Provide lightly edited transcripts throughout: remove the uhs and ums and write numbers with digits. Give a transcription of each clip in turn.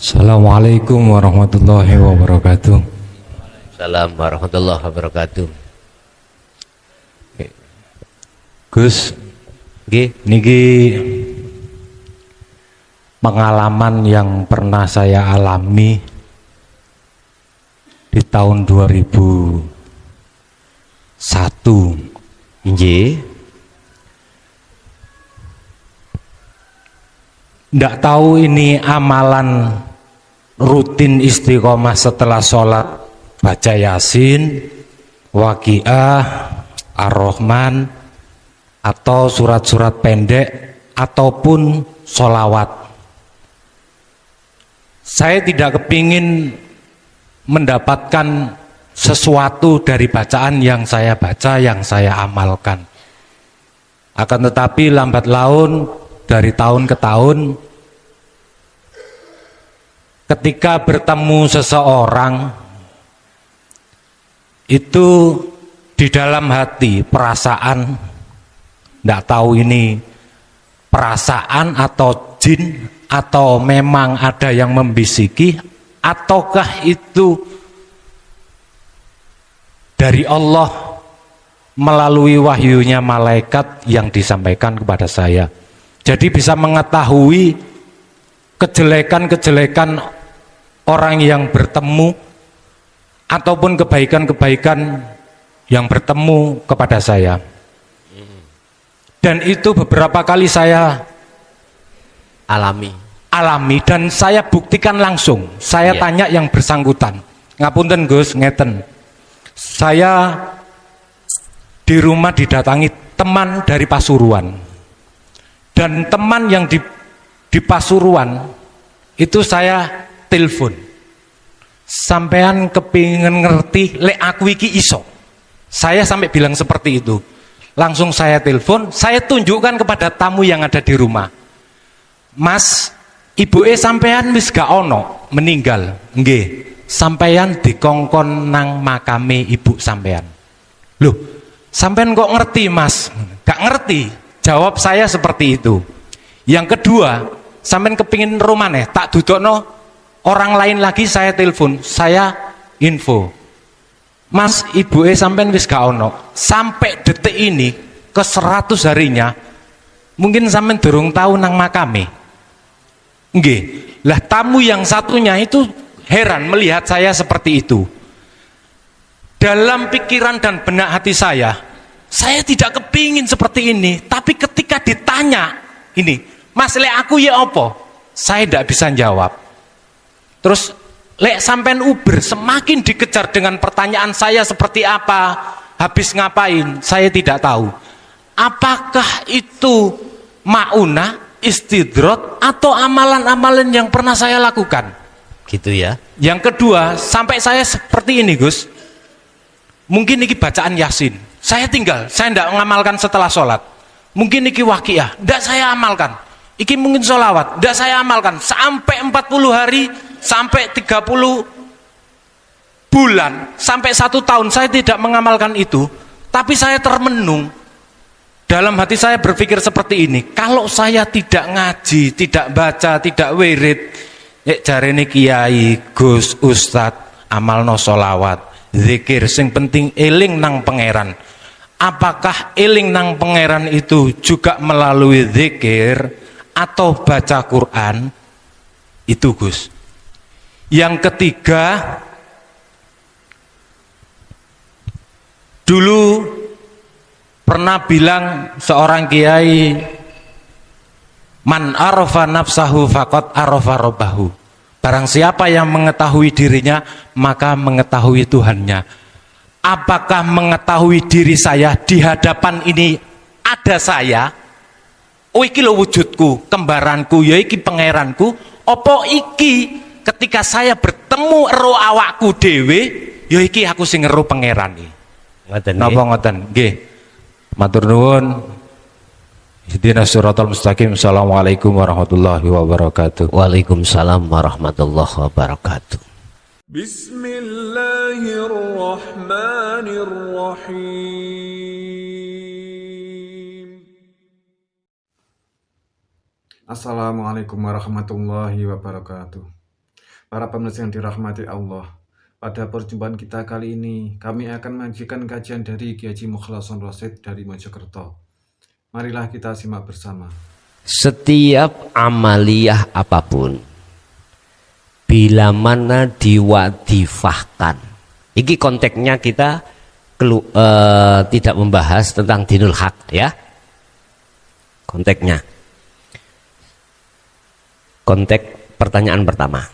Assalamualaikum warahmatullahi wabarakatuh. Assalamualaikum warahmatullahi wabarakatuh. Gus, Nggih, niki pengalaman yang pernah saya alami di tahun 2001. nggih. Ndak tahu ini amalan rutin istiqomah setelah sholat baca Yasin, Waqiah, Ar-Rahman, atau surat-surat pendek ataupun sholawat. Saya tidak kepingin mendapatkan sesuatu dari bacaan yang saya baca, yang saya amalkan. Akan tetapi lambat laun dari tahun ke tahun, ketika bertemu seseorang, itu di dalam hati perasaan, tidak tahu ini perasaan atau jin atau memang ada yang membisiki, ataukah itu dari Allah melalui wahyunya malaikat yang disampaikan kepada saya. Jadi bisa mengetahui kejelekan-kejelekan orang yang bertemu ataupun kebaikan-kebaikan yang bertemu kepada saya. Dan itu beberapa kali saya Alami. dan saya buktikan langsung. Saya tanya yang bersangkutan. Ngapunten Gus, ngeten. Saya di rumah didatangi teman dari Pasuruan. Dan teman yang di Pasuruan itu saya telepon. Sampean kepingin ngerti lek aku iki iso. Saya sampai bilang seperti itu. Langsung saya telepon, saya tunjukkan kepada tamu yang ada di rumah. Mas, ibu sampean wis gak ono, meninggal. Nggih, sampean dikongkon nang makame ibu sampean. Loh, sampean kok ngerti Mas? Gak ngerti. Jawab saya seperti itu. Yang kedua, sampean kepingin rumane, tak dudukno orang lain lagi, saya telepon, saya info. Mas, ibu sampean wis gak ono. Sampai detik ini ke 100 harinya, mungkin sampean durung tahu nang makame. Nggih. Lah tamu yang satunya itu heran melihat saya seperti itu. Dalam pikiran dan benak hati saya tidak kepingin seperti ini. Tapi ketika ditanya ini, Mas, lek aku ya apa? Saya tidak bisa jawab. Terus lek sampean Uber semakin dikejar dengan pertanyaan saya seperti apa, habis ngapain, saya tidak tahu. Apakah itu maunah, istidrot, atau amalan-amalan yang pernah saya lakukan? Gitu ya. Yang kedua, sampai saya seperti ini Gus, mungkin ini bacaan Yasin, saya tidak mengamalkan setelah sholat. Mungkin ini Waqiah, tidak saya amalkan. Iki mungkin sholawat, tidak saya amalkan. Sampai 40 hari, sampai 30 bulan, sampai 1 tahun saya tidak mengamalkan itu. Tapi saya termenung. Dalam hati saya berpikir seperti ini, kalau saya tidak ngaji, tidak baca, tidak wirid, jarene kiai, Gus, Ustad, amalno sholawat, zikir, sing penting eling nang pangeran. Apakah eling nang pangeran itu juga melalui zikir atau baca Quran? Itu Gus. Yang ketiga, dulu pernah bilang seorang kiai, man arafa nafsahu faqad arafa rabbahu. Barang siapa yang mengetahui dirinya, maka mengetahui Tuhannya. Apakah mengetahui diri saya di hadapan ini ada saya? Oh iki lo wujudku, kembaranku, ya iki pangeranku. Opo iki ketika saya bertemu ero awakku dewe, ya iki aku sing ero pangeran iki. Ngoten Napa ngoten? Nggih. Matur nuwun. Ihdinas siratal mustaqim. Assalamualaikum warahmatullahi wabarakatuh. Waalaikumsalam warahmatullahi wabarakatuh. Bismillahirrahmanirrahim. Assalamualaikum warahmatullahi wabarakatuh. Para pemirsa yang dirahmati Allah, pada perjumpaan kita kali ini, kami akan menyajikan kajian dari Kiai Haji Mukhlason Rosyid dari Mojokerto. Marilah kita simak bersama. Setiap amaliyah apapun, bila mana diwadifahkan, ini konteksnya kita tidak membahas tentang dinul haq ya. Konteksnya, konteks pertanyaan pertama.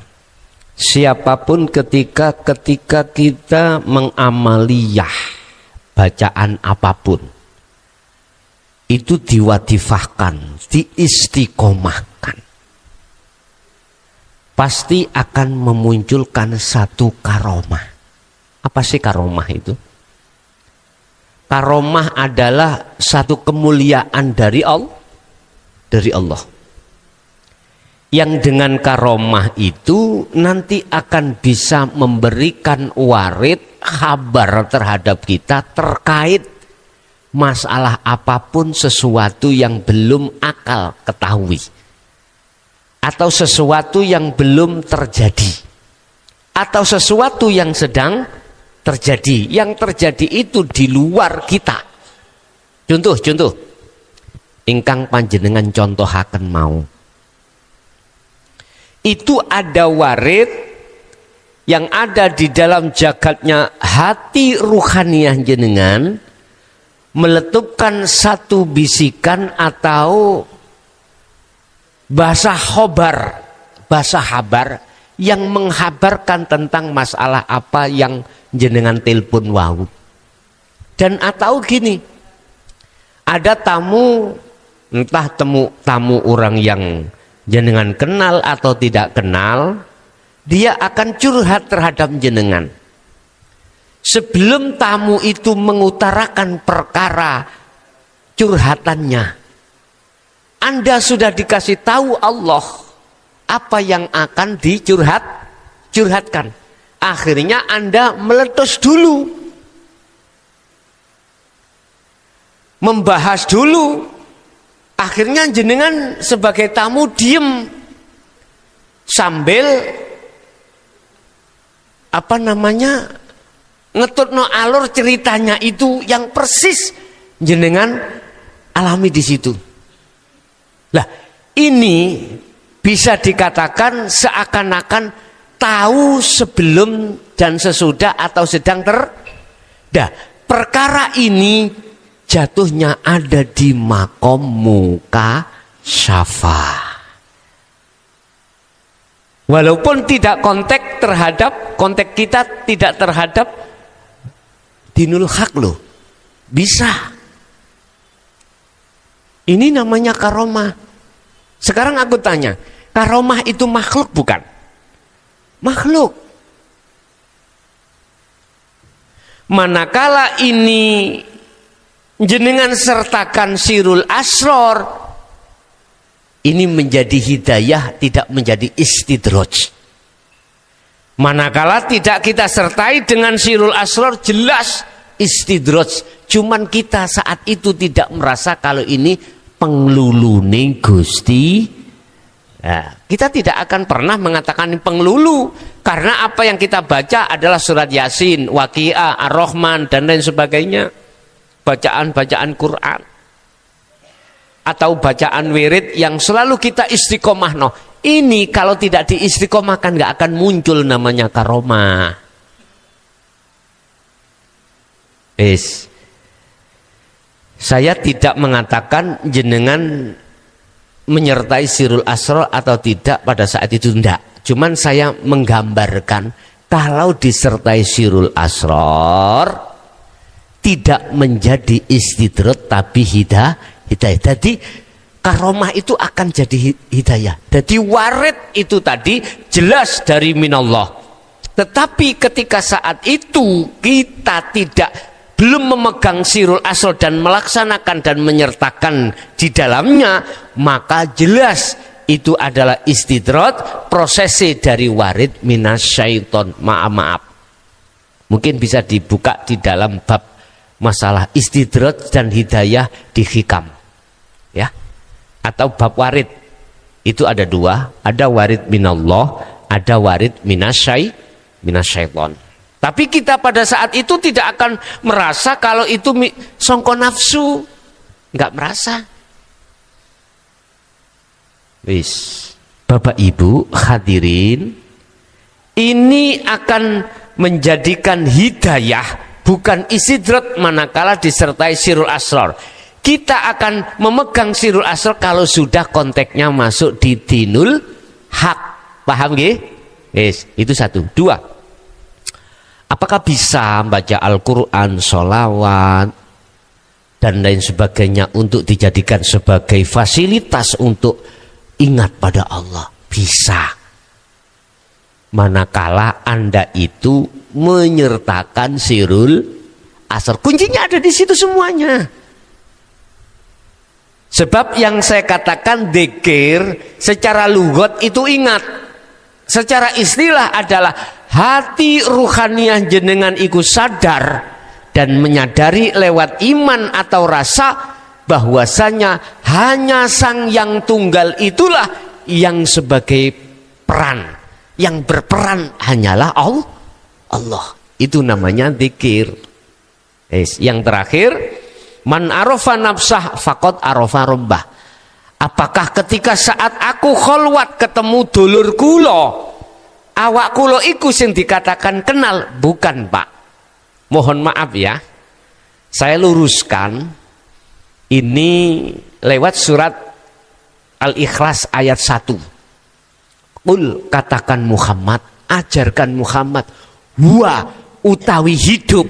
Siapapun ketika kita mengamaliyah bacaan apapun, itu diwadifahkan, diistiqomahkan, pasti akan memunculkan satu karomah. Apa sih karomah itu? Karomah adalah satu kemuliaan dari Allah. Yang dengan karomah itu nanti akan bisa memberikan warid kabar terhadap kita terkait masalah apapun, sesuatu yang belum akal ketahui, atau sesuatu yang belum terjadi, atau sesuatu yang sedang terjadi. Yang terjadi itu di luar kita. Contoh ingkang panjenengan contohaken mau, itu ada warid yang ada di dalam jagatnya hati ruhaniyah jenengan, meletupkan satu bisikan atau bahasa habar yang menghabarkan tentang masalah apa yang jenengan telepon wau. Dan atau gini, ada tamu, entah tamu orang yang jenengan kenal atau tidak kenal, dia akan curhat terhadap jenengan. Sebelum tamu itu mengutarakan perkara curhatannya, Anda sudah dikasih tahu Allah apa yang akan curhatkan. Akhirnya Anda meletus dulu, membahas dulu. Akhirnya jenengan sebagai tamu diem sambil ngetutno alur ceritanya itu yang persis jenengan alami di situ. Lah, ini bisa dikatakan seakan-akan tahu sebelum dan sesudah atau sedang perkara ini jatuhnya ada di makom muka syafa. Walaupun tidak konteks kita tidak terhadap dinul haq loh. Bisa. Ini namanya karomah. Sekarang aku tanya, karomah itu makhluk bukan? Makhluk. Manakala ini jenengan sertakan sirul asror, ini menjadi hidayah, tidak menjadi istidraj. Manakala tidak kita sertai dengan sirul asror, jelas istidraj. Cuman kita saat itu tidak merasa kalau ini penglulune Gusti. Nah, kita tidak akan pernah mengatakan penglulu, karena apa yang kita baca adalah surat Yasin, Waqiah, Ar-Rahman dan lain sebagainya. Bacaan-bacaan Quran atau bacaan wirid yang selalu kita istiqomah. Ini kalau tidak diistiqomahkan nggak akan muncul namanya karomah. Saya tidak mengatakan jenengan menyertai sirul asror atau tidak pada saat itu, enggak. Cuman saya menggambarkan kalau disertai sirul asror tidak menjadi istidrat tapi hidayah. Jadi karomah itu akan jadi hidayah. Jadi warid itu tadi jelas dari minallah. Tetapi ketika saat itu kita belum memegang sirul asror dan melaksanakan dan menyertakan di dalamnya, maka jelas itu adalah istidrat, prosesi dari warid minasyaiton. Maaf. Mungkin bisa dibuka di dalam bab masalah istidrat dan hidayah di hikam, ya, atau bab warid. Itu ada dua, ada warid minallah, ada warid minasyaiton. Tapi kita pada saat itu tidak akan merasa kalau itu songko nafsu, nggak merasa. Wis, Bapak Ibu hadirin, ini akan menjadikan hidayah, bukan istidrat manakala disertai sirul asrar. Kita akan memegang sirul asrar kalau sudah konteksnya masuk di dinul hak. Paham nggih? Yes, itu satu. Dua, apakah bisa membaca Al-Quran, sholawat, dan lain sebagainya untuk dijadikan sebagai fasilitas untuk ingat pada Allah? Bisa. Manakala Anda itu menyertakan sirul asar. Kuncinya ada di situ semuanya. Sebab yang saya katakan dzikir secara lughat itu ingat. Secara istilah adalah hati ruhaniyah jenengan iku sadar dan menyadari lewat iman atau rasa bahwasanya hanya Sang Yang Tunggal itulah yang sebagai peran, yang berperan hanyalah Allah. Itu namanya dzikir. Yang terakhir, man arafa nafsah faqad arafa rabbah. Apakah ketika saat aku kholwat ketemu dulur kula, awak kula iku sing dikatakan kenal? Bukan, Pak. Mohon maaf ya. Saya luruskan. Ini lewat surat Al-Ikhlas ayat 1. Qul, katakan Muhammad, ajarkan Muhammad, wa utawi hidup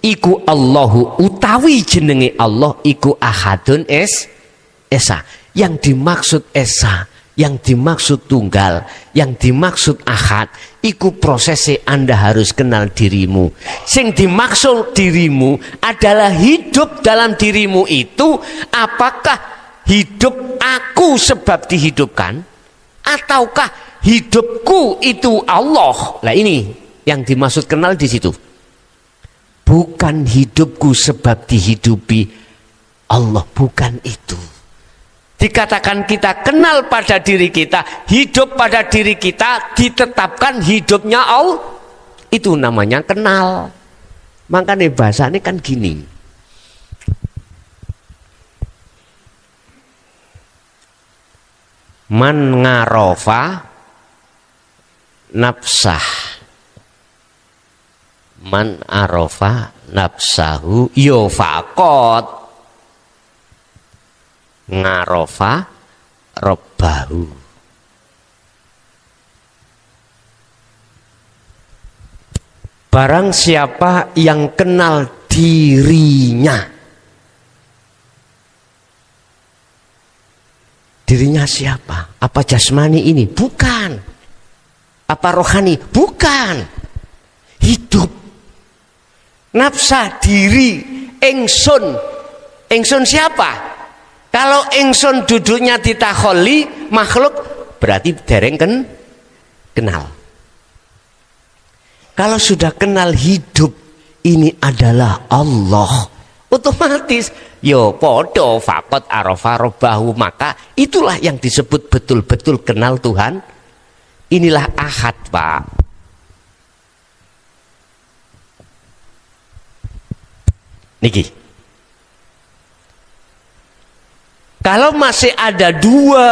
iku Allahu, utawi jenenge Allah iku ahadun esa. Yang dimaksud esa, yang dimaksud tunggal, yang dimaksud ahad, iku prosesnya Anda harus kenal dirimu. Sing dimaksud dirimu adalah hidup dalam dirimu itu. Apakah hidup aku sebab dihidupkan, ataukah hidupku itu Allah? Nah ini yang dimaksud kenal di situ. Bukan hidupku sebab dihidupi Allah, bukan itu. Dikatakan kita kenal pada diri kita, hidup pada diri kita, ditetapkan hidupnya Allah. Itu namanya kenal. Makanya bahasanya kan gini. Man ngarofa nafsah, man arofa nafsahu yo faqat ngarofa robbahu. Barang siapa yang kenal dirinya. Dirinya siapa? Apa jasmani ini? Bukan. Apa rohani? Bukan. Hidup. Nafsa, diri, engsun. Engsun siapa? Kalau engsun duduknya ditakholi makhluk, berarti dereng kenal. Kalau sudah kenal hidup ini adalah Allah, otomatis yo podo fakot arafa robbahu, maka itulah yang disebut betul-betul kenal Tuhan. Inilah ahad, Pak. Niki. Kalau masih ada dua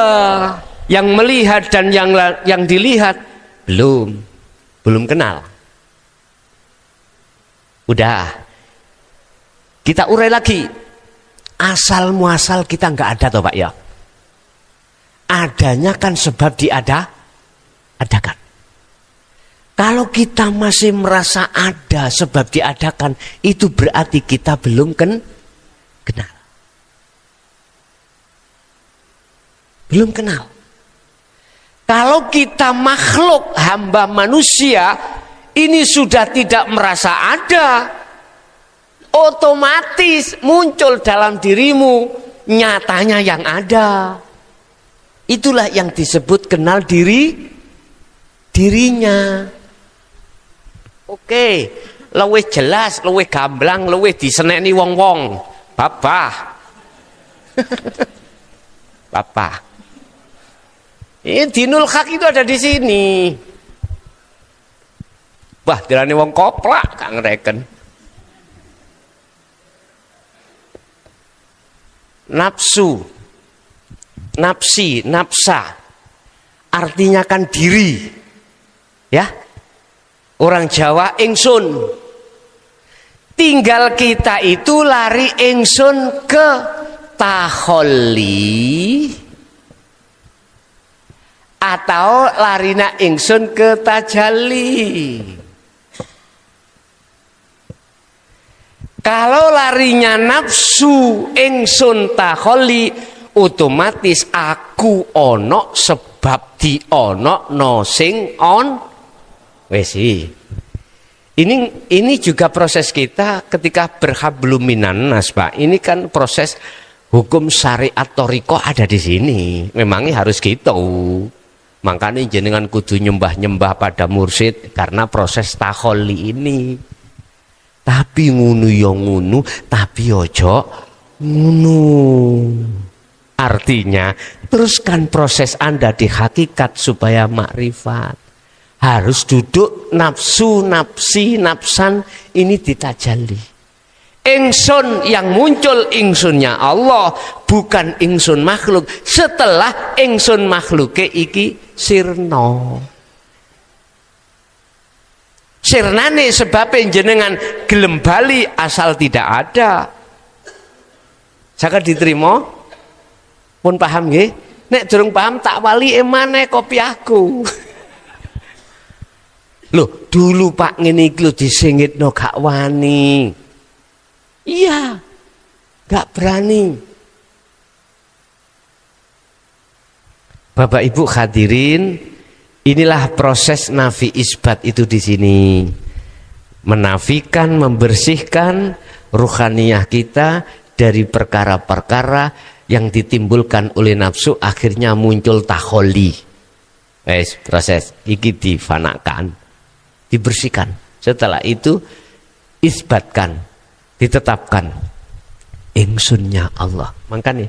yang melihat dan yang dilihat, belum kenal. Udah, kita urai lagi. Asal muasal kita nggak ada toh Pak ya. Adanya kan sebab diadakan. Kalau kita masih merasa ada sebab diadakan, itu berarti kita belum kenal. Belum kenal. Kalau kita makhluk hamba manusia ini sudah tidak merasa ada, otomatis muncul dalam dirimu nyatanya yang ada. Itulah yang disebut kenal dirinya. Oke, luwih jelas, luwih gamblang, luwih diseneni wong-wong. Bapak. Bapak. Ini dinul hak itu ada di sini. Wah, dirane wong koplak gak ngereken. Nafsu, nafsi, nafsa, artinya kan diri, ya. Orang Jawa ingsun. Tinggal kita itu lari ingsun ke taholli atau larina ingsun ke tajalli. Kalau larinya nafsu ingsun taholli, otomatis aku ono sebab di ono no sing on wesi. Ini juga proses kita ketika berhablum minan nas, Pak. Ini kan proses hukum syariat toriko ada di sini. Memangnya harus gitu. Makanya jenengan kudu nyembah-nyembah pada mursyid karena proses taholli ini. Tapi ngunu yo ngunu, tapi ojo ngunu. Artinya, teruskan proses Anda di hakikat supaya makrifat. Harus duduk nafsu, nafsi, nafsan ini ditajalli. Ingsun yang muncul ingsunnya Allah, bukan ingsun makhluk. Setelah ingsun makhluke iki sirno. Sirnane sebab jenengan gelem bali asal tidak ada. Saged diterima? Pun paham nggih? Nek durung paham tak wali emane kopi aku. Loh, dulu Pak ngene iki lho disingitno gak wani. Iya. Gak berani. Bapak Ibu hadirin, inilah proses nafi isbat itu di sini. Menafikan, membersihkan ruhaniyah kita dari perkara-perkara yang ditimbulkan oleh nafsu, akhirnya muncul taholli. Proses iki difanakan, dibersihkan. Setelah itu isbatkan, ditetapkan ingsunnya Allah. Makanya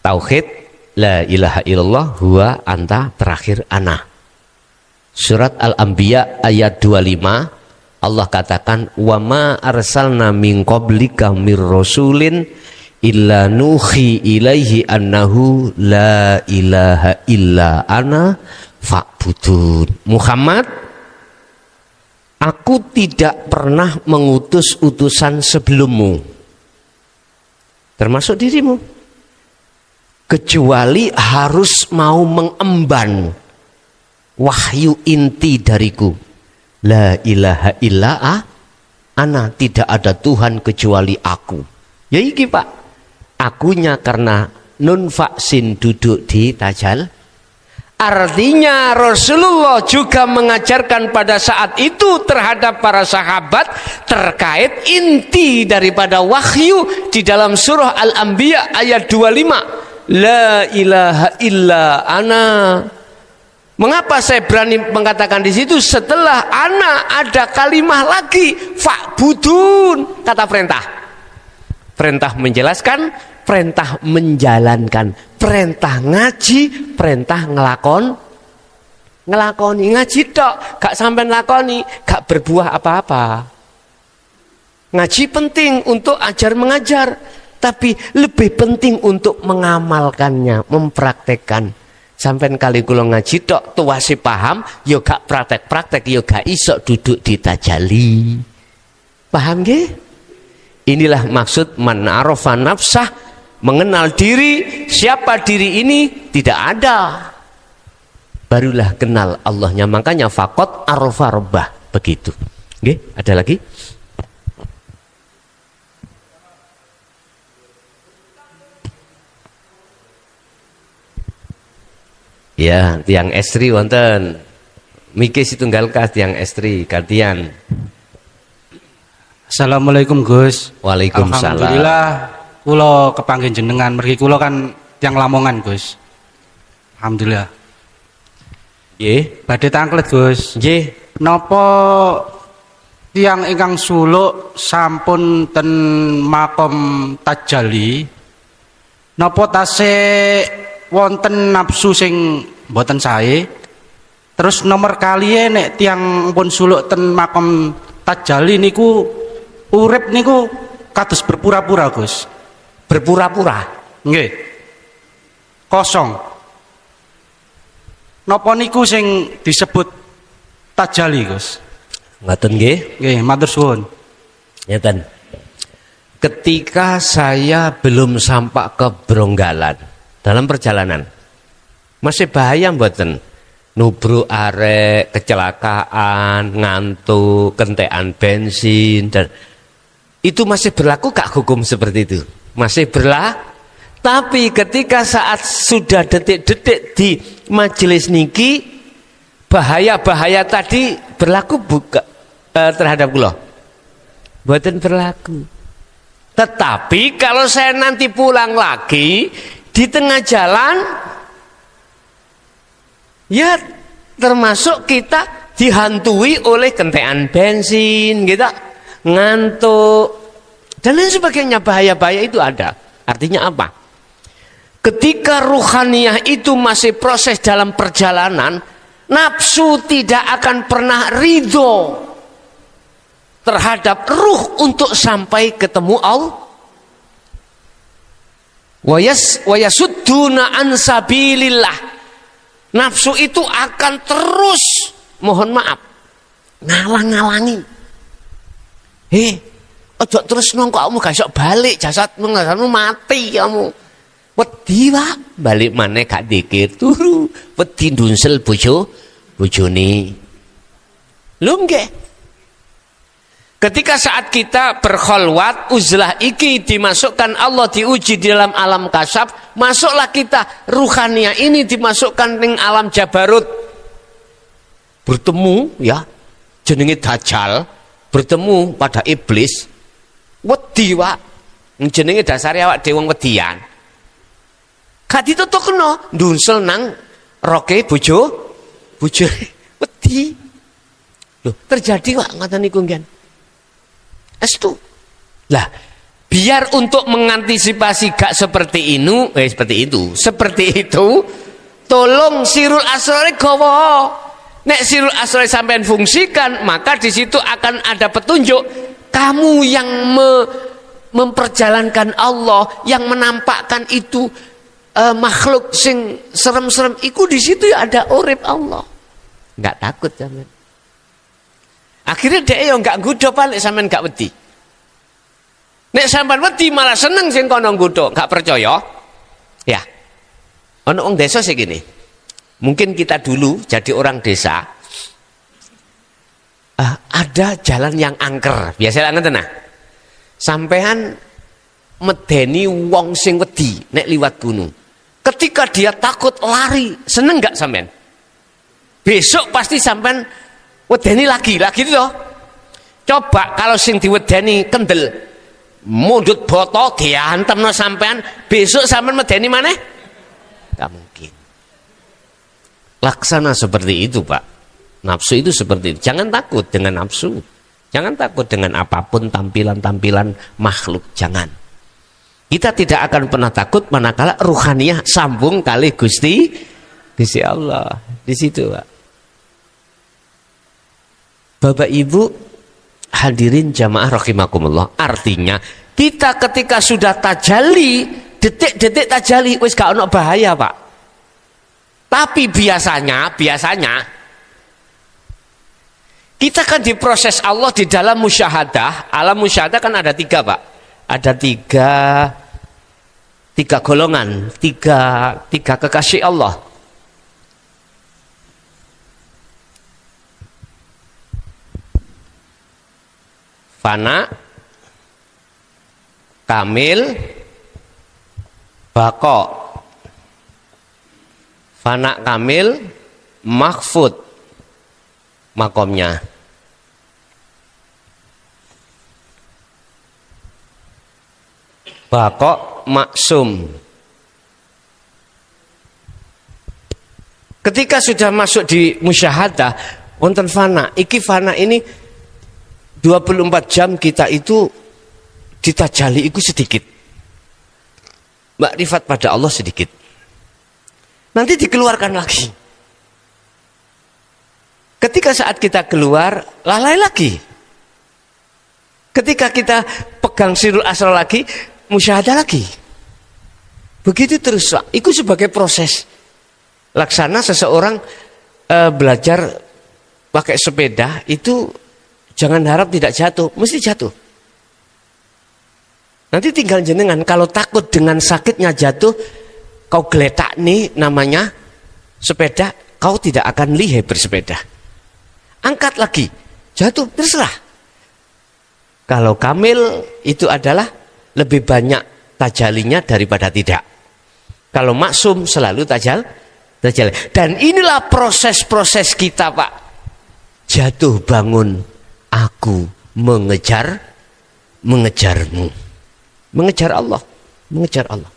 tauhid la ilaha illallah huwa anta terakhir ana. Surat Al-Anbiya ayat 25 Allah katakan wa ma arsalna min qablika mir rasulin illa nuhi ilaihi annahu la ilaha illa ana fa'budun. Muhammad, aku tidak pernah mengutus utusan sebelummu, termasuk dirimu, kecuali harus mau mengemban wahyu inti dariku. La ilaha illa ana, tidak ada Tuhan kecuali aku. Ya iki Pak, akunya karena nun vaksin duduk di tajal. Artinya Rasulullah juga mengajarkan pada saat itu terhadap para sahabat terkait inti daripada wahyu di dalam surah Al-Anbiya ayat 25. La ilaha illa ana. Mengapa saya berani mengatakan di situ? Setelah ana ada kalimah lagi fa'budun, kata perintah. Perintah menjelaskan, perintah menjalankan, perintah ngaji, perintah ngelakoni ngaji tok, gak sampai ngelakoni, gak berbuah apa-apa. Ngaji penting untuk ajar mengajar, tapi lebih penting untuk mengamalkannya, mempraktekkan. Sampai kali kula ngaji tok tuwase paham, yo gak praktek-praktek, yo gak iso duduk di tajali. Paham nggih? Inilah maksud man arafa nafsah, mengenal diri. Siapa diri ini? Tidak ada. Barulah kenal Allahnya. Makanya faqat arafa rabbah, begitu. Nggih, ada lagi? Ya, tiang estri wonten. Miki situnggal kas tiang estri gantian. Assalamualaikum Gus. Waalaikumsalam. Alhamdulillah kula kepanggih jenengan, mergi kula kan tiang Lamongan Gus. Alhamdulillah. Nggih, Badhe tanglet Gus. nggih. Napa tiang ingkang suluk sampun ten makom tajalli? Napa tasih wonten nafsu sing mboten sae? Terus nomor kalian nek tiang pun suluk ten makam Tajali niku urip niku kados berpura-pura Gus. Berpura-pura. Nggih. Kosong. Napa niku sing disebut Tajali Gus? Ngoten nggih. Nggih, matur suwun. Ngeten. Ketika saya belum sampai ke Bronggalan dalam perjalanan, masih bahaya mboten? Nubruk arek, kecelakaan, ngantuk, kentekan bensin, dan itu masih berlaku kak hukum seperti itu? Masih berlaku. Tapi ketika saat sudah detik-detik di majelis niki, bahaya-bahaya tadi berlaku buka terhadap kula? Mboten berlaku. Tetapi kalau saya nanti pulang lagi di tengah jalan, ya termasuk kita dihantui oleh kentekan bensin, kita ngantuk dan lain sebagainya. Bahaya-bahaya itu ada. Artinya apa? Ketika ruhaniyah itu masih proses dalam perjalanan, nafsu tidak akan pernah ridho terhadap ruh untuk sampai ketemu Allah. Wa yasudduna an sabilillah. Nafsu itu akan terus, mohon maaf, ngalang-ngalangi. Ojo terus nongko kamu gak iso balik, jasadmu mati kamu. Wedi Pak, balik maneh gak dikir turu, wedi dunsel bojone. Lho nggih. Ketika saat kita berkholwat, uzlah iki dimasukkan Allah, diuji di dalam alam kasyaf, masuklah kita ruhaniyah ini dimasukkan ning alam jabarut. Bertemu ya, jenenge Dajjal, bertemu pada iblis. Wedi Pak, jenenge dasare awak dhewe wong wedian. Gak ditutupno, dunsel nang roke bojone wedi. Loh, terjadi Pak ngoten niku nggih. Estu. Lah, biar untuk mengantisipasi gak seperti seperti itu, tolong sirul asrori gawa. Nek sirul asrori sampean fungsikan, maka di situ akan ada petunjuk. Kamu yang memperjalankan Allah, yang menampakkan itu makhluk sing serem-serem, iku di situ ya ada urip Allah. Enggak takut sampean. Akhirnya dia yang gak gudo balik sampean gak wedi. Nek sampean wedi malah seneng sing kono gudo, gak percaya. Ya. Ono wong desa sing gini. Mungkin kita dulu jadi orang desa. Ada jalan yang angker, biasa ngoten nah. Sampean medeni wong sing wedi nek liwat gunung. Ketika dia takut lari, seneng gak sampean? Besok pasti sampean wedeni lagi itu toh. Coba kalau sing diwedeni kendel, mundut boto diantemno sampean, besok sampean medeni maneh? Gak mungkin. Laksana seperti itu Pak. Nafsu itu seperti itu. Jangan takut dengan nafsu. Jangan takut dengan apapun tampilan-tampilan makhluk. Jangan. Kita tidak akan pernah takut manakala ruhaniyah sambung kali Gusti Allah. Di situ Pak. Bapak Ibu hadirin jamaah rahimakumullah, artinya kita ketika sudah tajalli, detik-detik tajalli wis gak ono bahaya Pak. Tapi biasanya kita kan diproses Allah di dalam musyahadah. Alam musyahadah kan ada 3 Pak. Ada tiga golongan, tiga kekasih Allah. Fana, kamil, bako. Fana kamil, mahfud makomnya. Bako maksum. Ketika sudah masuk di musyahadah, wonten fana. Iki fana ini 24 jam kita itu ditajali itu sedikit. Makrifat pada Allah sedikit. Nanti dikeluarkan lagi. Ketika saat kita keluar, lalai lagi. Ketika kita pegang sirul asrar lagi, musyahadah lagi. Begitu terus, Pak. Itu sebagai proses. Laksana seseorang belajar pakai sepeda, itu jangan harap tidak jatuh, mesti jatuh. Nanti tinggal jenengan, kalau takut dengan sakitnya jatuh, kau geletak nih namanya sepeda, kau tidak akan lihai bersepeda. Angkat lagi, jatuh, terserah. Kalau kamil itu adalah lebih banyak tajalinya daripada tidak. Kalau maksum selalu tajal. Dan inilah proses-proses kita, Pak. Jatuh bangun, aku mengejarmu. Mengejar Allah.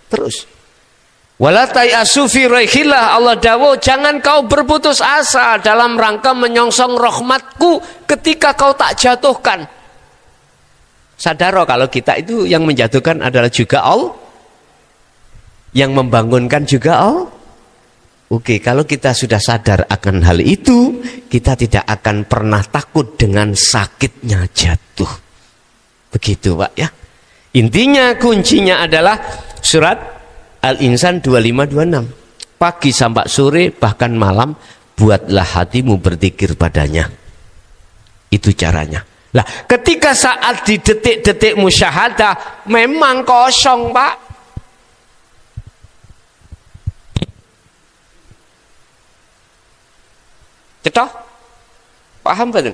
Terus. Wala tayasu fi raihillah, Allah dawuh, jangan kau berputus asa dalam rangka menyongsong rahmatku ketika kau tak jatuhkan. Sadaro kalau kita itu yang menjatuhkan adalah juga Allah, yang membangunkan juga Allah. Oke, kalau kita sudah sadar akan hal itu, kita tidak akan pernah takut dengan sakitnya jatuh. Begitu, Pak, ya. Intinya, kuncinya adalah surat Al-Insan 25-26. Pagi sampai sore, bahkan malam, buatlah hatimu berzikir padanya. Itu caranya. Lah, ketika saat di detik-detik musyahadah memang kosong, Pak. Cetok? Paham betul?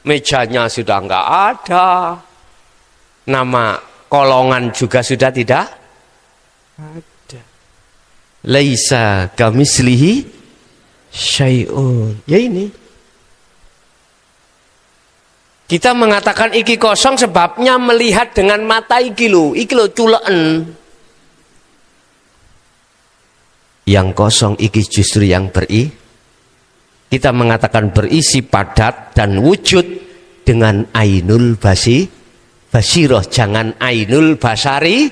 Mejanya sudah enggak ada. Nama kolongan juga sudah tidak ada. Laisa kamislihi syai'un. Ya ini. Kita mengatakan iki kosong sebabnya melihat dengan mata iki lo culeken. Yang kosong iki justru yang kita mengatakan berisi padat dan wujud dengan ainul basiroh, jangan ainul basari.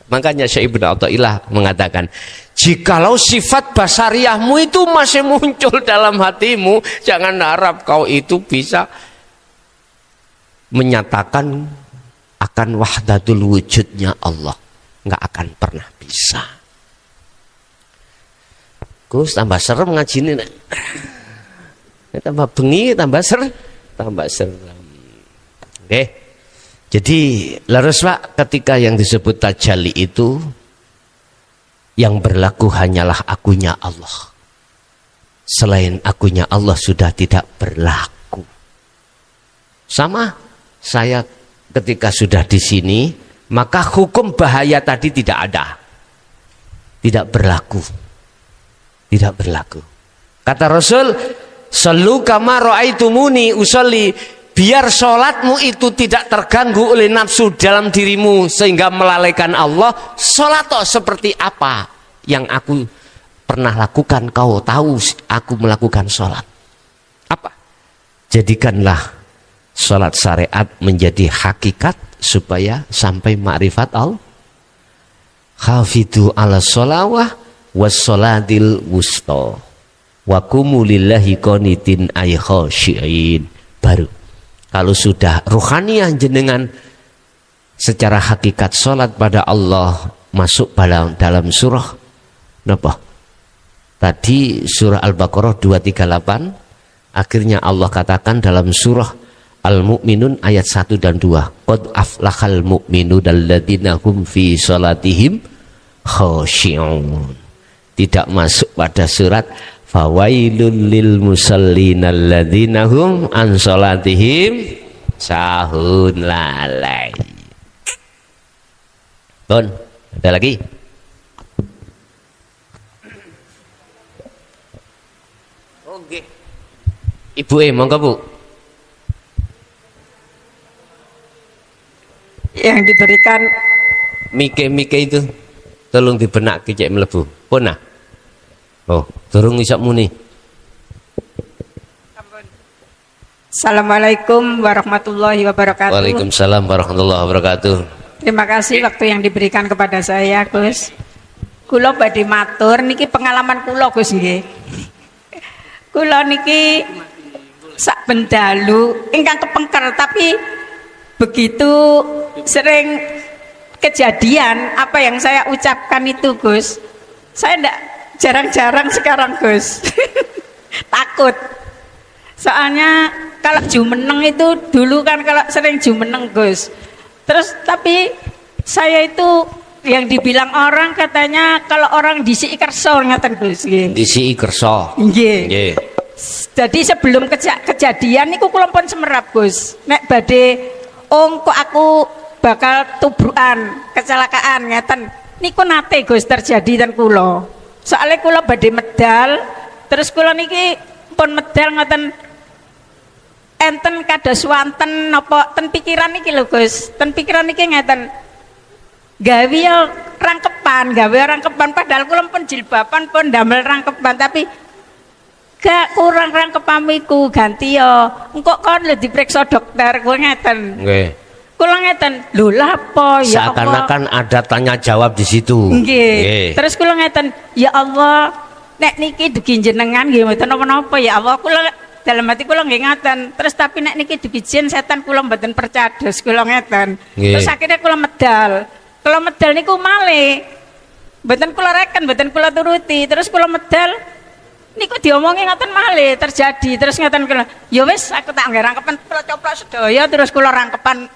Makanya Syekh Ibnu Athaillah mengatakan, jikalau sifat basariahmu itu masih muncul dalam hatimu, jangan harap kau itu bisa menyatakan akan wahdatul wujudnya Allah. Nggak akan pernah bisa. Gus tambah serem ngaji ini. Tambah bengi, tambah serem. Oke. Jadi leres, Pak, ketika yang disebut tajalli itu yang berlaku hanyalah akunya Allah. Selain akunya Allah sudah tidak berlaku. Sama saya ketika sudah di sini, maka hukum bahaya tadi tidak ada. Tidak berlaku. Kata Rasul, "Shallu kama ra'aitumuni usolli." Biar sholatmu itu tidak terganggu oleh nafsu dalam dirimu sehingga melalaikan Allah. Sholat seperti apa yang aku pernah lakukan, kau tahu aku melakukan sholat. Apa? Jadikanlah sholat syariat menjadi hakikat supaya sampai ma'rifat Allah. Hafidhu ala sholawah was sholatil wusta wa kumu lillahi qanitin ay khashi'in. Baru kalau sudah ruhaniyah jenengan secara hakikat sholat pada Allah masuk dalam surah apa? Tadi surah Al-Baqarah 238, akhirnya Allah katakan dalam surah Al-Mu'minun ayat 1 dan 2, qad aflahal mu'minun alladzina hum fi sholatihim khashi'un. Tidak masuk pada surat fawailul lil musallin alladzina hum an sholatihim sahun lalai. Bon, ada lagi? Oke. Ibu monggo Bu. Yang diberikan Mike itu tolong dibenak cek mlebu. Pun nah. Oh, durung isak muni. Assalamualaikum warahmatullahi wabarakatuh. Waalaikumsalam warahmatullahi wabarakatuh. Terima kasih waktu yang diberikan kepada saya, Gus. Kula badhe matur niki pengalaman kula Gus nggih. Kula niki sak bendalu ingkang kepengker, tapi begitu sering kejadian apa yang saya ucapkan itu Gus, saya ndak jarang-jarang sekarang Gus. Takut. Soalnya kalau jumeneng itu dulu kan kalau sering jumeneng Gus. Terus tapi saya itu yang dibilang orang katanya kalau orang disiki kerso ngaten Gus nggih. Disiki kerso. Nggih. Nggih. Jadi sebelum kejadian niku kula pun semerap Gus. Nek badhe kok aku bakal tubrukan, kecelakaan ngeten. Niku nate Gus terjadi ten kula. Soalnya kula badhe medal, terus kula niki pun medal ngoten enten kados wonten napa ten pikiran niki lho Gus. Ten pikiran niki ngeten. Gawe rangkepan padahal kula pun jilbaban pun damel rangkepan tapi gak kurang rangkepamiku ganti yo. Engko kon lho diperiksa dokter kula ngeten. Nggih. Kula ngeten, lho lha apa ya Allah. Seakan-akan ada tanya jawab di situ. Nggih. Terus kula ngeten, ya Allah, nek niki dugi jenengan nggih mboten napa-napa ya Allah. Kula dalam hati kula nggih ngaten. Terus tapi nek niki dugi jin setan kula mboten percados kula ngeten. Terus akhirnya kula medal. Kula medal niku malih. Mboten kula reken, mboten kula turuti. Terus kula medal niku diomongi ngoten malih terjadi. Terus ngoten kula, ya wis aku tak nggih rangkepan kula coplok sedaya terus kula rangkepan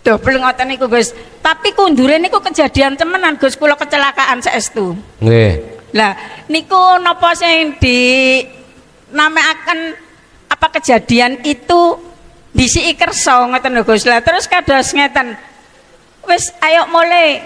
double ngoten niku Gus. Tapi kundure niku kejadian temenan Gus, kula kecelakaan saestu. Nggih. Lah niku napa sing dinamekaken apa kejadian itu disiki kersa ngoten lho Gus. Lah terus kados ngeten. Wis ayo mulai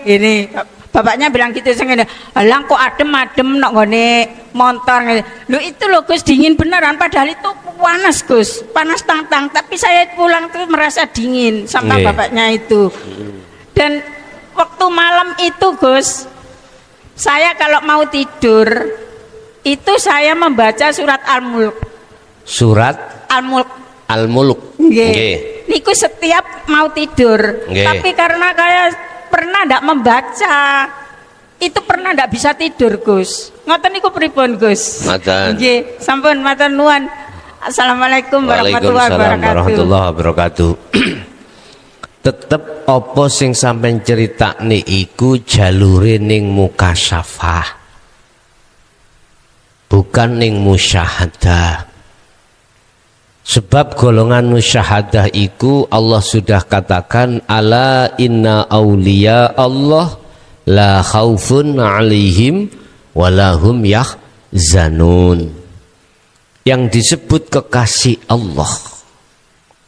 ini bapaknya bilang gitu ngene. Alang kok adem-adem nok nggone motor ngene. Lho itu lho Gus dingin beneran padahal itu panas Gus. Panas tang-tang tapi saya pulang tuh merasa dingin sama bapaknya itu. Dan waktu malam itu Gus, saya kalau mau tidur itu saya membaca surat Al-Mulk. Surat Al-Mulk. Al-Mulk. Nggih. Niku setiap mau tidur. Tapi karena saya pernah ndak membaca, itu pernah ndak bisa tidur Gus. Ngoten niku pripun Gus? Ngoten. Nggih, sampun matur nuwun. Assalamualaikum warahmatullahi wabarakatuh. Tetep apa sing sampean critakne iku jalure ning mukasyafah. Bukan ning musyahadah. Sebab golongan musyahadah iku Allah sudah katakan ala inna auliya Allah la khaufun alaihim walahum yahzanun. Yang disebut kekasih Allah,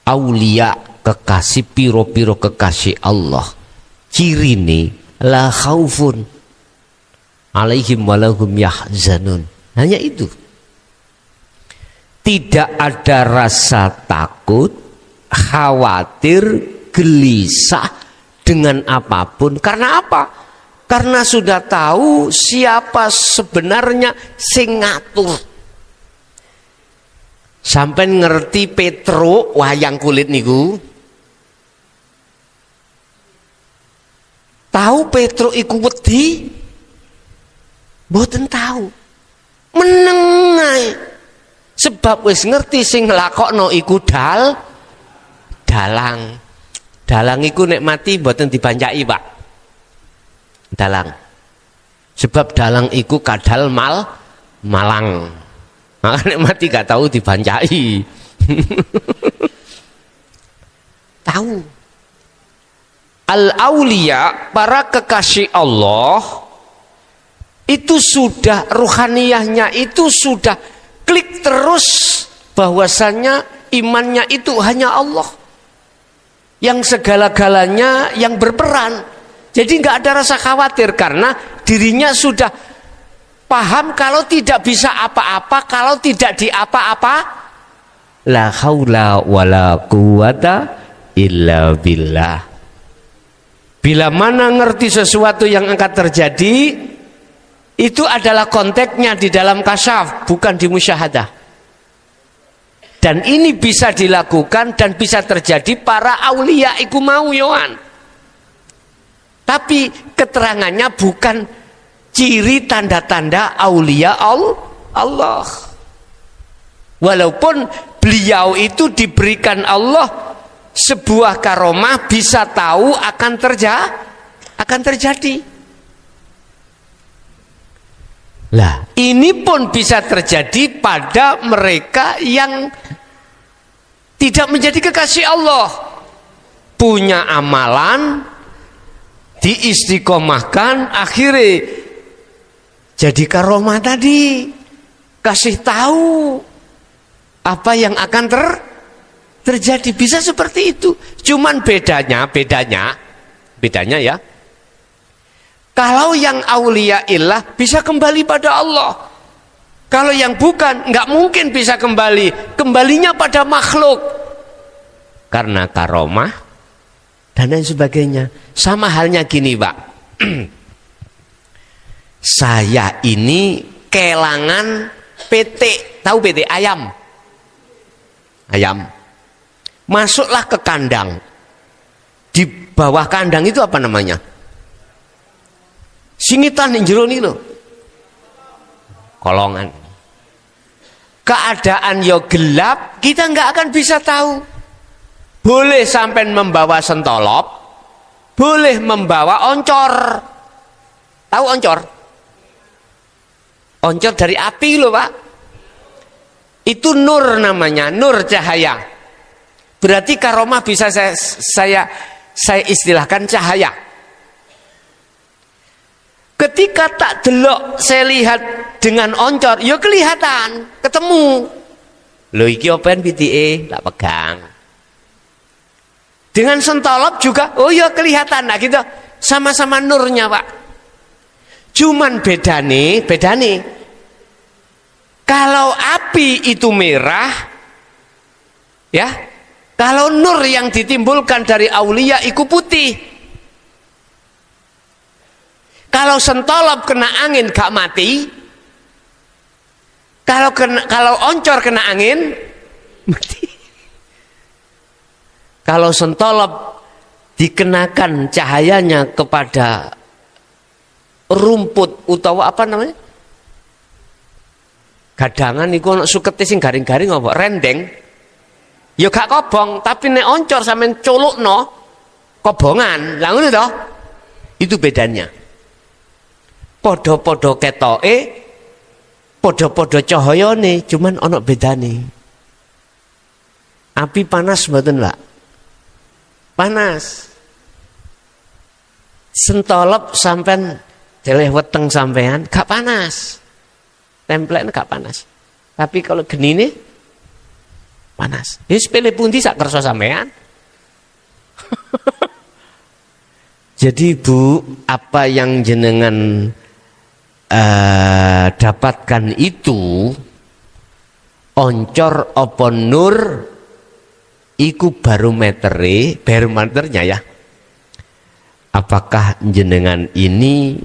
aulia kekasih, piro-piro kekasih Allah, cirine la khaufun alaihim walahum yahzanun. Hanya itu. Tidak ada rasa takut, khawatir, gelisah dengan apapun. Karena apa? Karena sudah tahu siapa sebenarnya sing ngatur. Sampai ngerti Petro wayang kulit niku. Tahu Petro iku wedi? Mboten tahu. Meneng ae. Sebab wis ngerti sing nglakokno iku dalang. Dalang iku nek mati mboten dibancaki, Pak. Dalang. Sebab dalang iku kadal malang. Maka nek mati gak tahu dibancaki. Tahu. Al-auliya, para kekasih Allah itu sudah ruhaniyahnya itu sudah klik terus bahwasannya imannya itu hanya Allah yang segala-galanya yang berperan. Jadi nggak ada rasa khawatir karena dirinya sudah paham kalau tidak bisa apa-apa, kalau tidak diapa-apa, la haula wala quwata illa billah. Bila mana ngerti sesuatu yang akan terjadi, itu adalah konteksnya di dalam kasyaf, bukan di musyahadah. Dan ini bisa dilakukan dan bisa terjadi para aulia iku mau yoan. Tapi keterangannya bukan ciri tanda-tanda aulia Allah. Walaupun beliau itu diberikan Allah sebuah karomah, bisa tahu akan terjadi. Lah, ini pun bisa terjadi pada mereka yang tidak menjadi kekasih Allah. Punya amalan, diistiqomahkan, akhirnya jadi karomah tadi, kasih tahu apa yang akan terjadi. Bisa seperti itu. Cuman bedanya ya, kalau yang aulia illah bisa kembali pada Allah. Kalau yang bukan, nggak mungkin bisa kembalinya pada makhluk karena karomah dan lain sebagainya. Sama halnya gini, Pak. Saya ini kelangan PT, tahu PT ayam. Masuklah ke kandang. Di bawah kandang itu apa namanya? Singitan yang jero niku lho. Kolongan. Keadaan yo gelap, kita nggak akan bisa tahu. Boleh sampai membawa sentolop, boleh membawa oncor. Tahu oncor? Oncor dari api loh, Pak. Itu nur namanya, nur cahaya. Berarti karomah bisa saya istilahkan cahaya. Ketika tak delok, saya lihat dengan oncor, ya kelihatan, ketemu. Lho iki open PTE, tak pegang. Dengan sentolop juga, oh ya kelihatan. Nah gitu, sama-sama nurnya, Pak. Cuman beda nih. Kalau api itu merah, ya, kalau nur yang ditimbulkan dari aulia itu putih. Kalau sentolop kena angin gak mati. Kalau oncor kena angin mati. Kalau sentolop dikenakan cahayanya kepada rumput utawa apa namanya? Gadangan iku ana sukete sing garing-garing apa? Rendeng. Ya gak kobong, tapi nek oncor sampean culukno kobongan. Lah ngono to? Itu bedanya. Padha-padha ketoke, padha-padha cahayane, cuman ana bedane. Api panas mboten, Pak? Panas. Sentolop sampean deleh weteng sampean gak panas. Template gak panas. Tapi kalau genine panas. Ya sepele pundi sak kersa sampean. Jadi Bu, apa yang jenengan dapatkan itu oncor apa nur iku barometernya ya. Apakah jenengan ini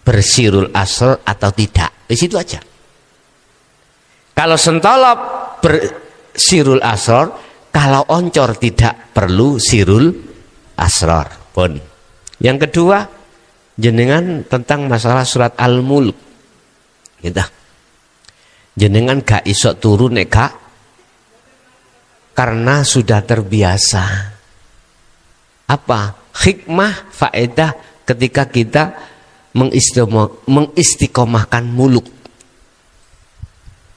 bersirul asr atau tidak? Di situ aja. Kalau sentolop bersirul asror, kalau oncor tidak perlu sirul asror pun. Yang kedua, jenengan tentang masalah surat Al-Mulk. Gitu. Jenengan gak iso turun gak, karena sudah terbiasa. Apa? Hikmah, faedah ketika kita mengistiqomahkan muluk.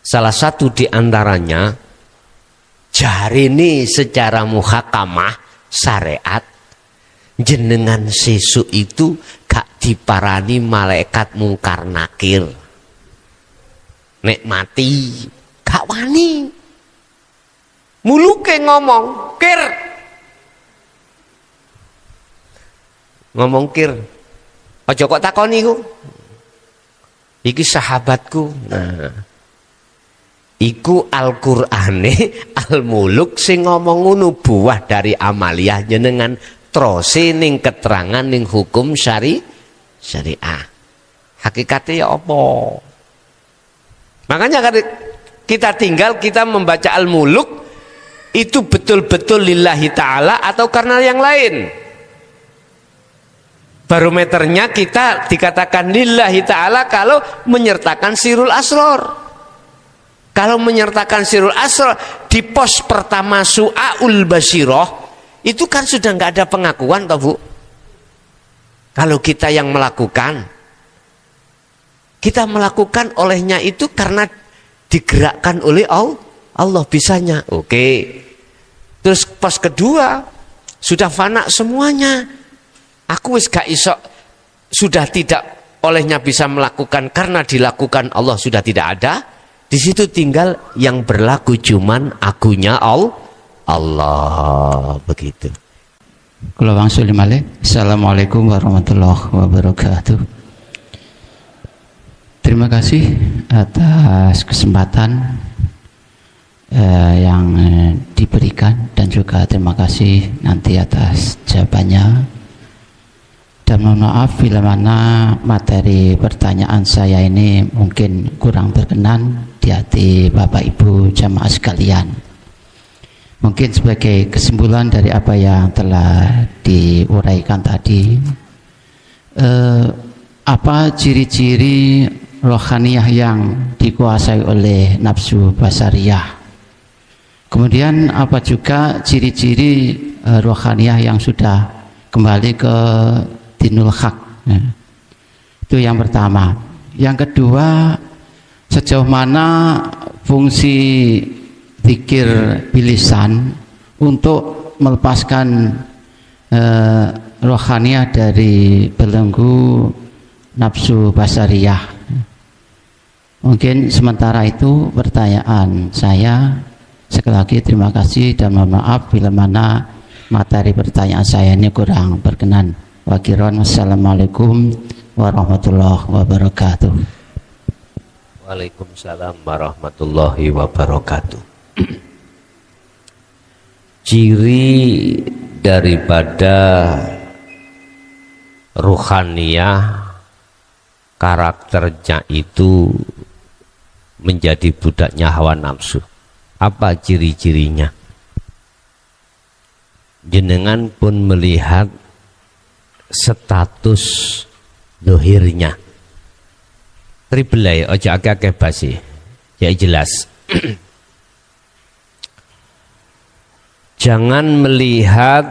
Salah satu di antaranya, jari ini secara muhakamah syariat, jenengan sesuk itu gak diparani malaikat mungkar nakir. Nek mati gak wani. Muluke ngomong kir. Ngomong kir. Aja kok takoni ku. Iki sahabatku. Nah, iku Al-Qur'ane Al-Muluk sing ngomong ngono, buah dari amaliyah jenengan trose ning keterangan ning hukum syariah. Hakikatnya ya apa? Makanya kita tinggal kita membaca Al-Muluk itu betul-betul lillahi ta'ala atau karena yang lain. Barometernya kita dikatakan lillahi ta'ala kalau menyertakan sirul asror. Kalau menyertakan sirul asror di pos pertama su'aul basiroh, itu kan sudah nggak ada pengakuan toh Bu. Kalau kita yang melakukan, kita melakukan olehnya itu karena digerakkan oleh Allah bisanya. Oke. Terus pos kedua sudah fana semuanya. Aku wis gak iso, sudah tidak olehnya bisa melakukan karena dilakukan Allah sudah tidak ada. Di situ tinggal yang berlaku cuman akunya Allah begitu. Kula wangsul malih. Assalamualaikum warahmatullahi wabarakatuh. Terima kasih atas kesempatan yang diberikan dan juga terima kasih nanti atas jawabannya. Dan mohon maaf bila mana materi pertanyaan saya ini mungkin kurang berkenan di hati Bapak Ibu jamaah sekalian. Mungkin sebagai kesimpulan dari apa yang telah diuraikan tadi, apa ciri-ciri rohaniyah yang dikuasai oleh nafsu basariyah? Kemudian apa juga ciri-ciri rohaniyah yang sudah kembali ke dinul haq? Itu yang pertama. Yang kedua, sejauh mana fungsi zikir bilisan untuk melepaskan rohaniyah dari belenggu nafsu basariyah? Mungkin sementara itu pertanyaan saya. Sekali lagi terima kasih dan mohon maaf bila mana materi pertanyaan saya ini kurang berkenan. Wassalamualaikum warahmatullahi wabarakatuh. Waalaikumsalam warahmatullahi wabarakatuh. Ciri daripada ruhaniyah, karakternya itu menjadi budaknya hawa nafsu. Apa ciri-cirinya? Jenengan pun melihat status dohirnya. Tribelai ojo akeh-akeh basi. Ya jelas. Jangan melihat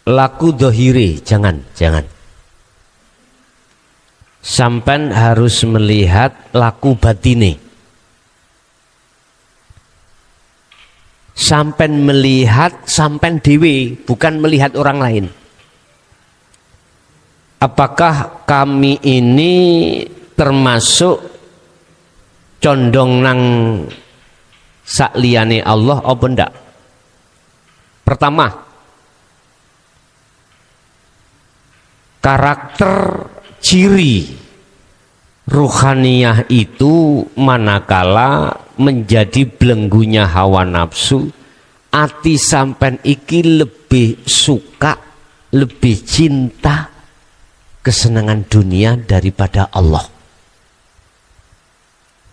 laku dohiri, jangan. Sampai harus melihat laku batine. Sampai melihat sampai dewi, bukan melihat orang lain. Apakah kami ini termasuk condong nang sakliyane Allah apa ndak? Pertama, karakter ciri ruhaniyah itu manakala menjadi belenggunya hawa nafsu, ati sampen iki lebih suka, lebih cinta kesenangan dunia daripada Allah.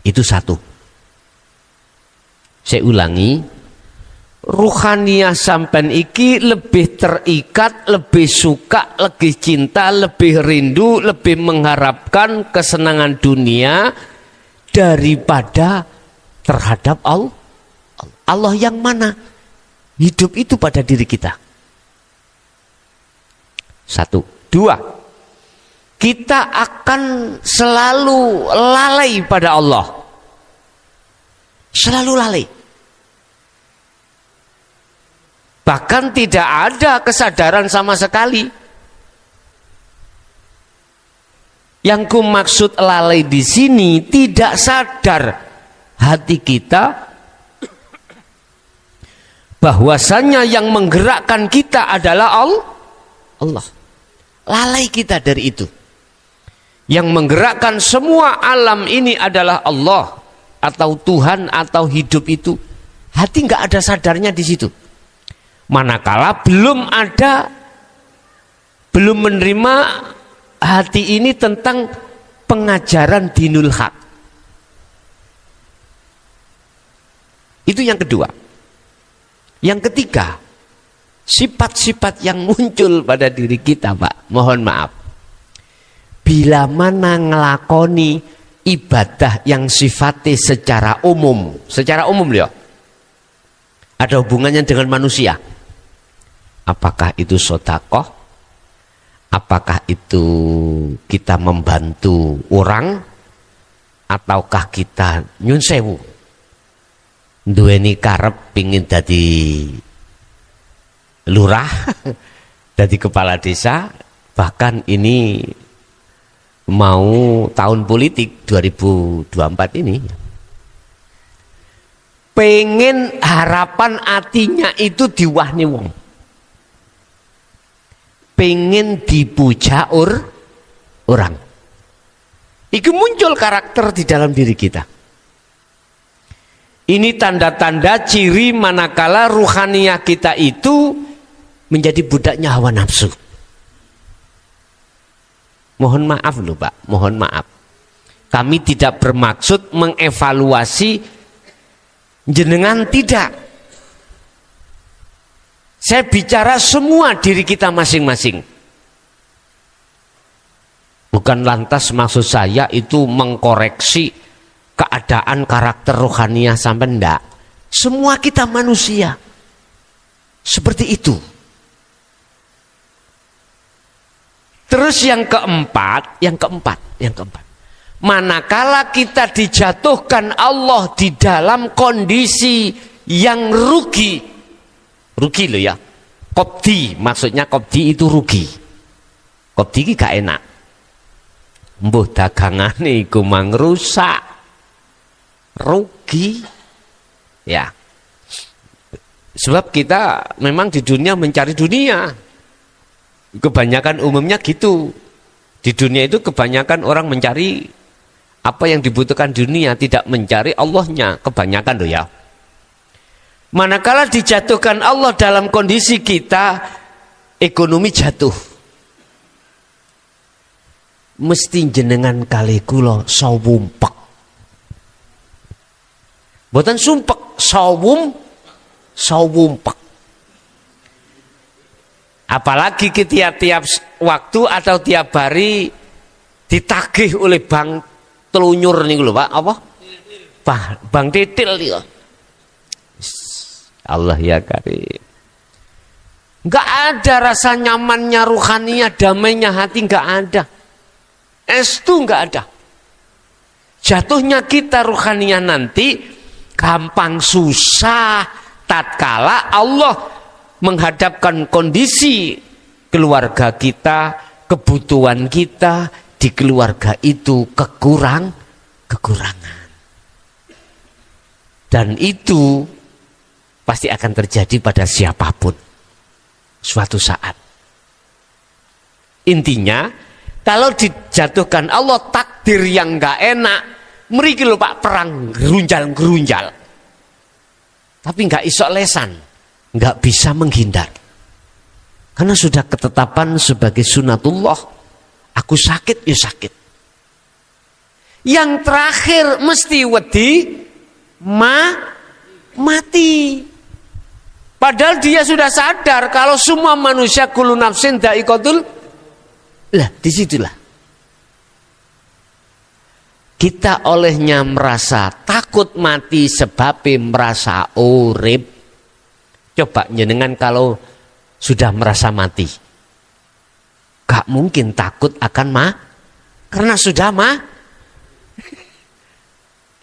Itu satu. Saya ulangi, ruhaniyah sampen iki lebih terikat, lebih suka, lebih cinta, lebih rindu, lebih mengharapkan kesenangan dunia daripada terhadap Allah. Allah yang mana? Hidup itu pada diri kita. Satu. Dua, kita akan selalu lalai pada Allah. Selalu lalai. Bahkan tidak ada kesadaran sama sekali. Yang ku maksud lalai di sini tidak sadar hati kita bahwasanya yang menggerakkan kita adalah Allah. Lalai kita dari itu. Yang menggerakkan semua alam ini adalah Allah atau Tuhan atau hidup itu. Hati nggak ada sadarnya di situ. Manakala belum menerima hati ini tentang pengajaran dinul haq. Itu yang kedua. Yang ketiga, sifat-sifat yang muncul pada diri kita, Pak. Mohon maaf. Bila mana ngelakoni ibadah yang sifatnya secara umum loh, ada hubungannya dengan manusia. Apakah itu sedekah? Apakah itu kita membantu orang? Ataukah kita nyun sewu? Duweni karep pingin dadi lurah, dadi kepala desa, bahkan ini mau tahun politik 2024 ini. Pengen harapan hatinya itu diwahni wong. Pengen dipuja orang. Itu muncul karakter di dalam diri kita. Ini tanda-tanda ciri manakala ruhaniyah kita itu menjadi budaknya hawa nafsu. Mohon maaf loh Pak, mohon maaf. Kami tidak bermaksud mengevaluasi jenengan, tidak. Saya bicara semua diri kita masing-masing. Bukan lantas maksud saya itu mengkoreksi keadaan karakter rohaniah sampai enggak. Semua kita manusia seperti itu. Terus yang keempat. Manakala kita dijatuhkan Allah di dalam kondisi yang rugi loh ya. Qobdi, maksudnya qobdi itu rugi. Qobdi ini gak enak. Mbuh dagangane iku mang rusak, rugi, ya. Sebab kita memang di dunia mencari dunia. Kebanyakan umumnya gitu. Di dunia itu kebanyakan orang mencari apa yang dibutuhkan dunia, tidak mencari Allahnya. Kebanyakan loh ya. Manakala dijatuhkan Allah dalam kondisi kita ekonomi jatuh, mesti jenengan kali kula sawumpek. Boten sumpek, sawumpek. Apalagi tiap-tiap waktu atau tiap hari ditagih oleh bank telunyur nih lho Pak, apa? Bank titil nih. Allah ya karim. Enggak ada rasa nyamannya ruhaniyah, damainya hati, enggak ada. Estu enggak ada. Jatuhnya kita ruhaniyah nanti gampang susah tatkala Allah menghadapkan kondisi keluarga kita, kebutuhan kita di keluarga itu kekurangan. Dan itu pasti akan terjadi pada siapapun suatu saat. Intinya, kalau dijatuhkan Allah takdir yang enggak enak, mriki lho Pak, perang gerunjal. Tapi enggak isok lesan, enggak bisa menghindar. Karena sudah ketetapan sebagai sunatullah, aku sakit ya sakit. Yang terakhir mesti wedi mati. Padahal dia sudah sadar kalau semua manusia kullu nafsin dha'iqatul. Lah, disitulah kita olehnya merasa takut mati sebab merasa urip. Coba jenengan kalau sudah merasa mati, gak mungkin takut akan karena sudah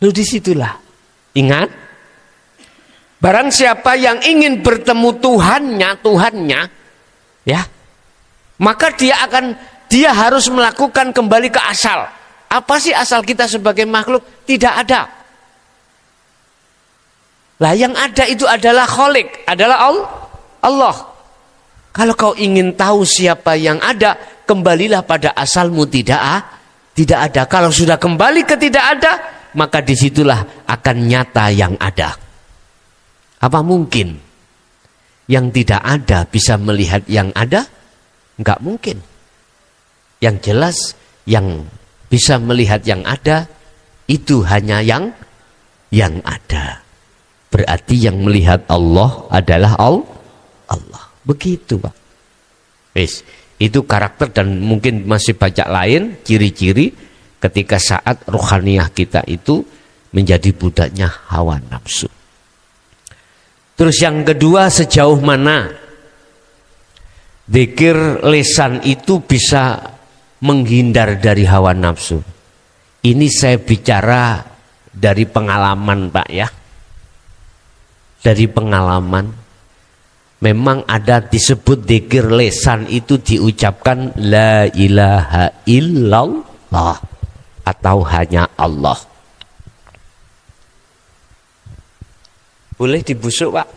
Lu disitulah ingat, barang siapa yang ingin bertemu Tuhannya, ya, maka dia harus melakukan kembali ke asal. Apa sih asal kita sebagai makhluk? Tidak ada. Lah yang ada itu adalah Khalik, adalah Allah. Kalau kau ingin tahu siapa yang ada, kembalilah pada asalmu, tidak ada. Kalau sudah kembali ke tidak ada, maka disitulah akan nyata yang ada. Apa mungkin yang tidak ada bisa melihat yang ada? Enggak mungkin. Yang jelas yang bisa melihat yang ada itu hanya yang ada. Berarti yang melihat Allah adalah Allah. Begitu Pak. Wis, itu karakter dan mungkin masih banyak lain ciri-ciri ketika saat rohaniyah kita itu menjadi budaknya hawa nafsu. Terus yang kedua, sejauh mana zikir lisan itu bisa menghindar dari hawa nafsu. Ini saya bicara dari pengalaman Pak ya. Dari pengalaman. Memang ada disebut zikir lisan itu diucapkan la ilaha illallah atau hanya Allah. Boleh dibusuk Pak?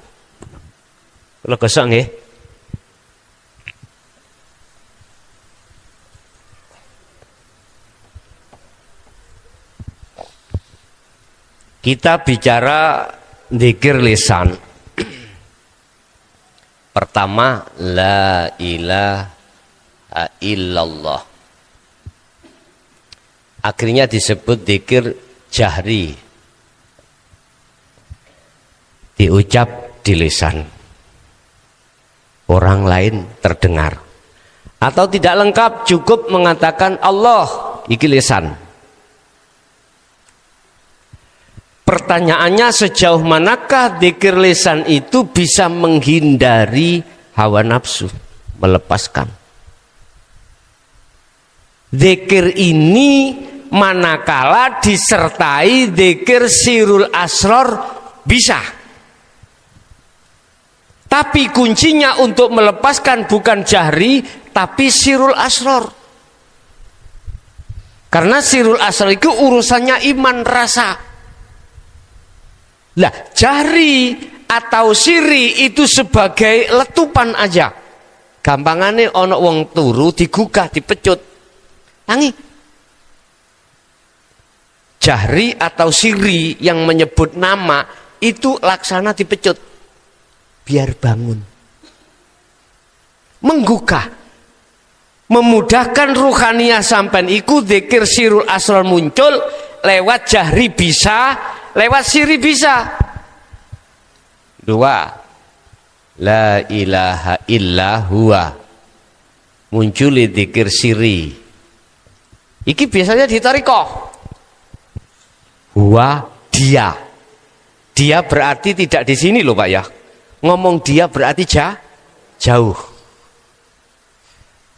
Kalau gosok nggih. Kita bicara zikir lisan. Pertama, la ilaha illallah. Akhirnya disebut zikir jahri. Diucap di lisan. Orang lain terdengar. Atau tidak lengkap, cukup mengatakan Allah, iki lisan. Pertanyaannya, sejauh manakah zikir lisan itu bisa menghindari hawa nafsu, melepaskan. Zikir ini manakala disertai zikir sirul asror bisa. Tapi kuncinya untuk melepaskan bukan jahri, tapi sirul asror. Karena sirul asror itu urusannya iman rasa. Lah, jahri atau siri itu sebagai letupan aja. Gampangane ono wong turu digugah, dipecut. Tangi. Jahri atau siri yang menyebut nama itu laksana dipecut. Biar bangun. Menggugah. Memudahkan ruhaniyah sampean iku zikir sirul asrar muncul lewat jahri bisa, lewat siri bisa. Dua, la ilaha illa huwa. Muncul zikir siri. Iki biasanya di thariqah. Huwa dia. Dia berarti tidak di sini loh Pak ya. Ngomong dia berarti jauh.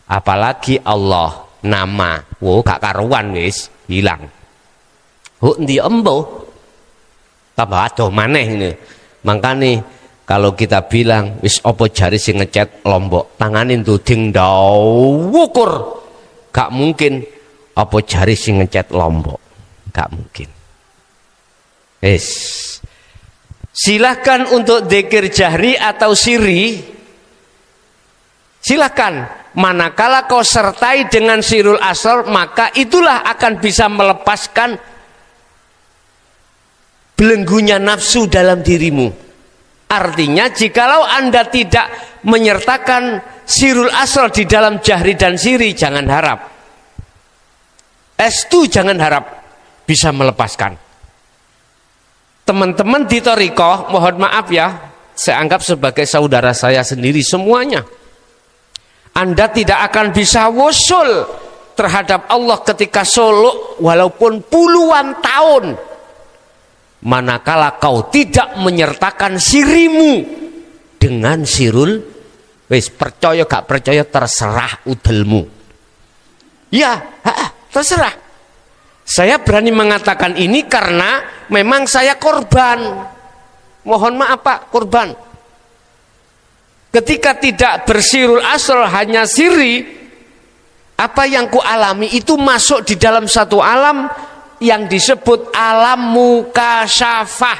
Apalagi Allah nama. Wo gak karuan wis, hilang. Huk ndi embo. Tambah adoh maneh ini. Makanya kalau kita bilang wis opo jari sing ngecet Lombok, tanganin tuding wukur. Gak mungkin opo jari sing ngecet Lombok. Gak mungkin. Silahkan untuk zikir jahri atau siri. Silahkan. Manakala kau sertai dengan sirul asrar, maka itulah akan bisa melepaskan belenggunya nafsu dalam dirimu. Artinya jikalau Anda tidak menyertakan sirul asrar di dalam jahri dan siri, jangan harap. Estu jangan harap bisa melepaskan. Teman-teman di thariqah, mohon maaf ya, saya anggap sebagai saudara saya sendiri semuanya. Anda tidak akan bisa wusul terhadap Allah ketika suluk walaupun puluhan tahun. Manakala kau tidak menyertakan sirimu dengan sirul, wis percaya gak percaya terserah udelmu. Ya, terserah. Saya berani mengatakan ini karena memang saya korban. Mohon maaf Pak, korban. Ketika tidak bersirul asrar hanya siri, apa yang ku alami itu masuk di dalam satu alam yang disebut alam mukasyafah.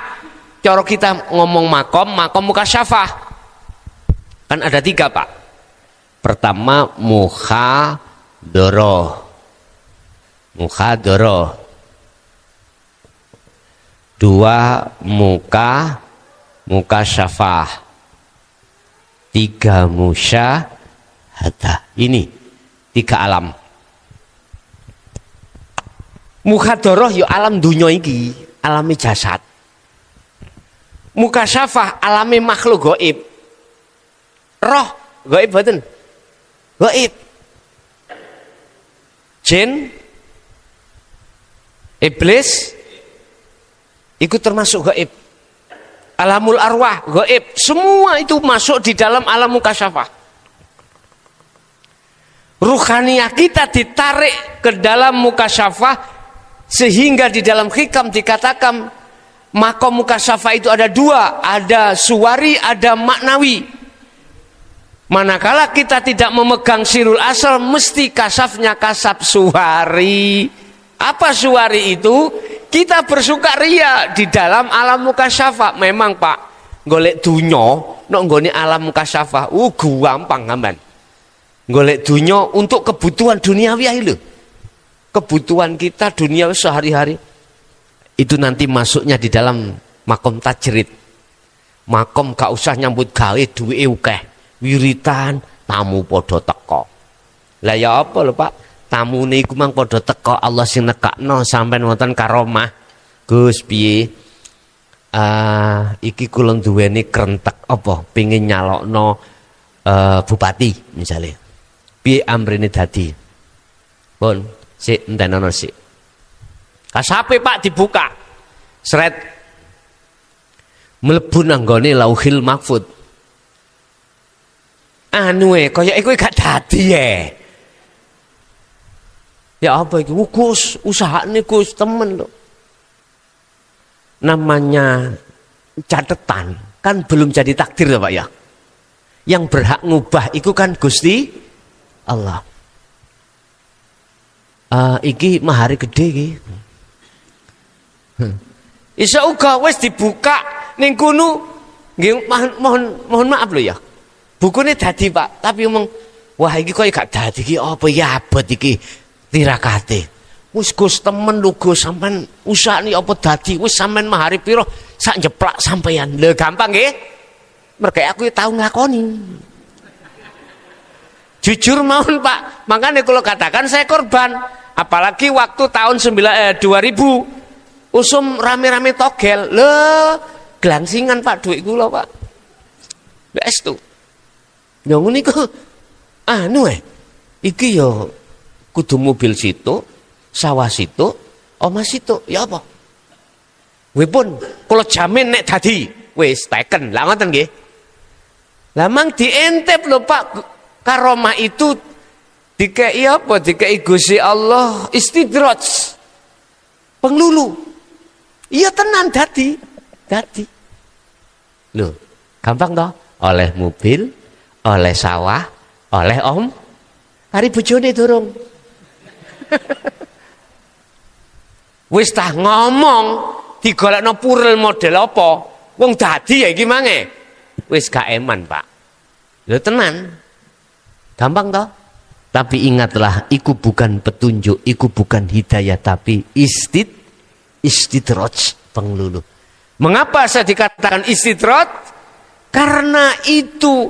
Cara kita ngomong makom mukasyafah. Kan ada 3 Pak. Pertama mukhadoroh. Dua mukasyafah. 3 musyahadah. Ini 3 alam. Mukhadoroh ya alam dunya iki, alami jasad. Mukasyafah alami makhluk gaib. Roh gaib mboten? Gaib. Jin, iblis ikut termasuk gaib. Alamul arwah gaib, semua itu masuk di dalam alam mukasyafah. Ruhaniyah kita ditarik ke dalam mukasyafah, sehingga di dalam hikam dikatakan makom mukasyafah itu ada dua, ada suwari, ada maknawi. Manakala kita tidak memegang sirul asal, mesti kasafnya kasaf suwari. Apa suwari itu? Kita bersukaria di dalam alam mukasyafah. Memang Pak, golek dunyo nok nggone alam mukasyafah gampang gamban. Golek dunyo untuk kebutuhan duniawi ae lho. Kebutuhan kita dunia sehari-hari itu nanti masuknya di dalam makom tajrid. Makom gak usah nyambut gawe duwe akeh. Wiritan tamu podo teko. Lah ya apa lho Pak? Tamu niku mang podo teko, Allah sing nekakno sampean wonten karomah. Gus piye? Iki kula duweni krentek apa pengin nyalokno bupati misalnya. Piye amrene dadi? Pun sik entenono sik. Kasape Pak dibuka. Sret mlebu nang nggone Lauhil Mahfud. Kaya iku gak dadi ya apa iki? Gus, usahane Gus, temen lho. Namanya catatan kan belum jadi takdir ya Pak ya. Yang berhak ngubah itu kan Gusti Allah. Iki mahari gede iki. Isa uga wis dibuka ning kono. Nggih mohon maaf lho ya. Bukune dadi Pak, tapi ngomong wah iki kok gak dadi iki apa ya abot iki tirakate. Wis Gus temen lho Gus sampean usahane apa dadi wis sampean mahari pira sak njeplak sampean. Lho gampang nggih. Mergo aku tau ngakoni. Jujur mawon Pak, makanya kalau katakan saya korban. Apalagi waktu tahun 2000 usum rame-rame togel. Lho gelangsingan Pak duit kula Pak. Wes tuh. Yang niku iki yo kudu mobil situ, sawah situ, omah situ, ya apa? Wipun kula jamin nek dadi wis teken. Lah ngoten nggih. Lah mang diintip lho Pak, karomah itu dikei apa? Dikei Gusti Allah istidraj. Penglulu. Iya tenan dadi. Lho, gampang toh? Oleh mobil, oleh sawah, oleh hari bojone durung. Wis tah ngomong digolekno purel model apa? Wong dadi ya iki mange. Wis gak eman, Pak. Lho tenan. Gampang toh? Tapi ingatlah, iku bukan petunjuk, iku bukan hidayah, tapi istidraj, penglulu. Mengapa saya dikatakan istidraj? Karena itu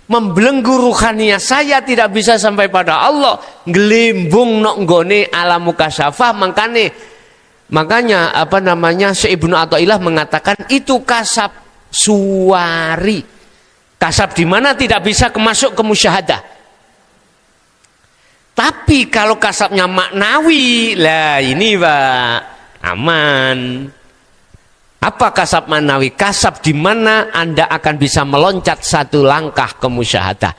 membelenggu ruhaniyah saya, tidak bisa sampai pada Allah, ngelimbung nok nggone alam mukasyafah. Makanya Syekh Ibnu Athaillah mengatakan itu kasab suwari, kasab di mana tidak bisa masuk ke musyahadah. Tapi kalau kasabnya maknawi, lah ini Pak aman. Apa kasab maknawi? Kasab di mana Anda akan bisa meloncat satu langkah ke musyahadah.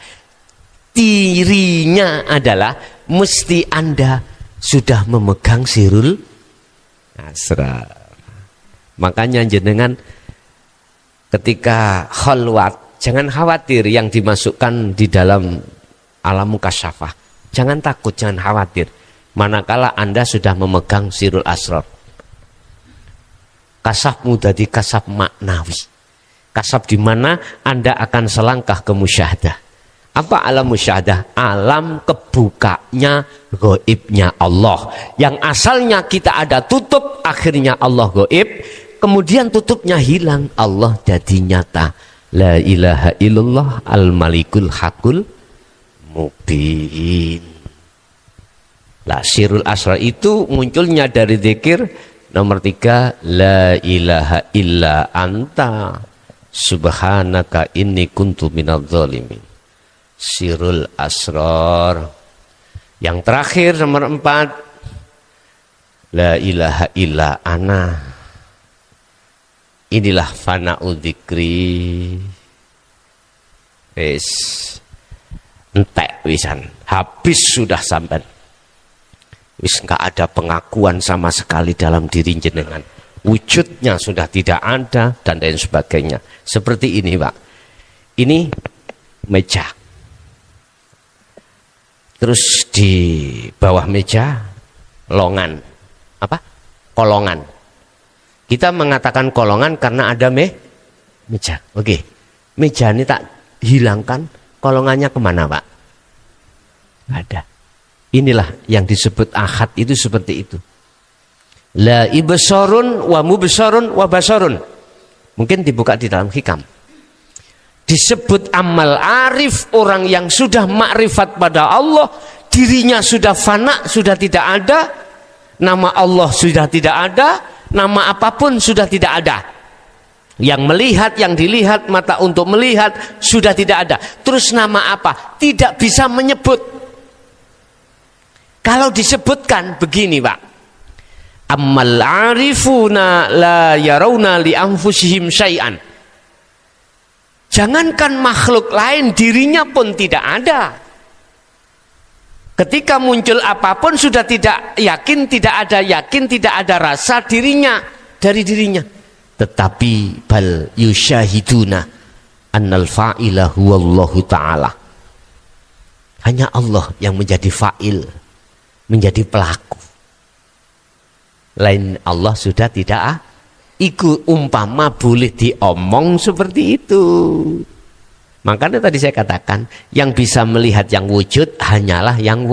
Tirinya adalah mesti Anda sudah memegang sirul asrar. Makanya jenengan ketika khalwat, jangan khawatir yang dimasukkan di dalam alam mukasyafah. Jangan takut, jangan khawatir. Manakala Anda sudah memegang sirul asrar. Kasabmu jadi kasab maknawi. Kasab di mana Anda akan selangkah ke musyahadah. Apa alam musyahadah? Alam kebukanya gaibnya Allah. Yang asalnya kita ada tutup, akhirnya Allah gaib. Kemudian tutupnya hilang, Allah jadi nyata. La ilaha illallah al-malikul hakul mubin. Lah sirul asrar itu munculnya dari zikir nomor 3, la ilaha illa anta Subhanaka inni kuntu minadz zalimin. Sirul asrar. Yang terakhir nomor 4, la ilaha illa ana. Inilah fana'u dzikri. Wis entek wisan, habis sudah sampai. Wis enggak ada pengakuan sama sekali dalam diri jenengan. Wujudnya sudah tidak ada dan lain sebagainya. Seperti ini, Pak. Ini meja. Terus di bawah meja longan. Apa? Kolongan. Kita mengatakan kolongan karena ada meja. Oke. Meja ini tak hilangkan, kolongannya kemana, Pak? Nggak ada. Inilah yang disebut ahad, itu seperti itu. La ibsarun wa mubsarun wa basarun. Mungkin dibuka di dalam hikam. Disebut amal arif, orang yang sudah makrifat pada Allah, dirinya sudah fana, sudah tidak ada, nama Allah sudah tidak ada, nama apapun sudah tidak ada. Yang melihat, yang dilihat, mata untuk melihat sudah tidak ada. Terus nama apa? Tidak bisa menyebut. Kalau disebutkan begini, Pak. Ammal arifuna la yarawna li anfusihim syai'an. Jangankan makhluk lain, dirinya pun tidak ada. Ketika muncul apapun sudah tidak yakin, tidak ada rasa dirinya dari dirinya. Tetapi bal yusyahiduna annal fa'ila huwallahu ta'ala. Hanya Allah yang menjadi fa'il, menjadi pelaku. Lain Allah sudah tidak. Iku umpama boleh diomong seperti itu. Makanya tadi saya katakan, yang bisa melihat yang wujud hanyalah yang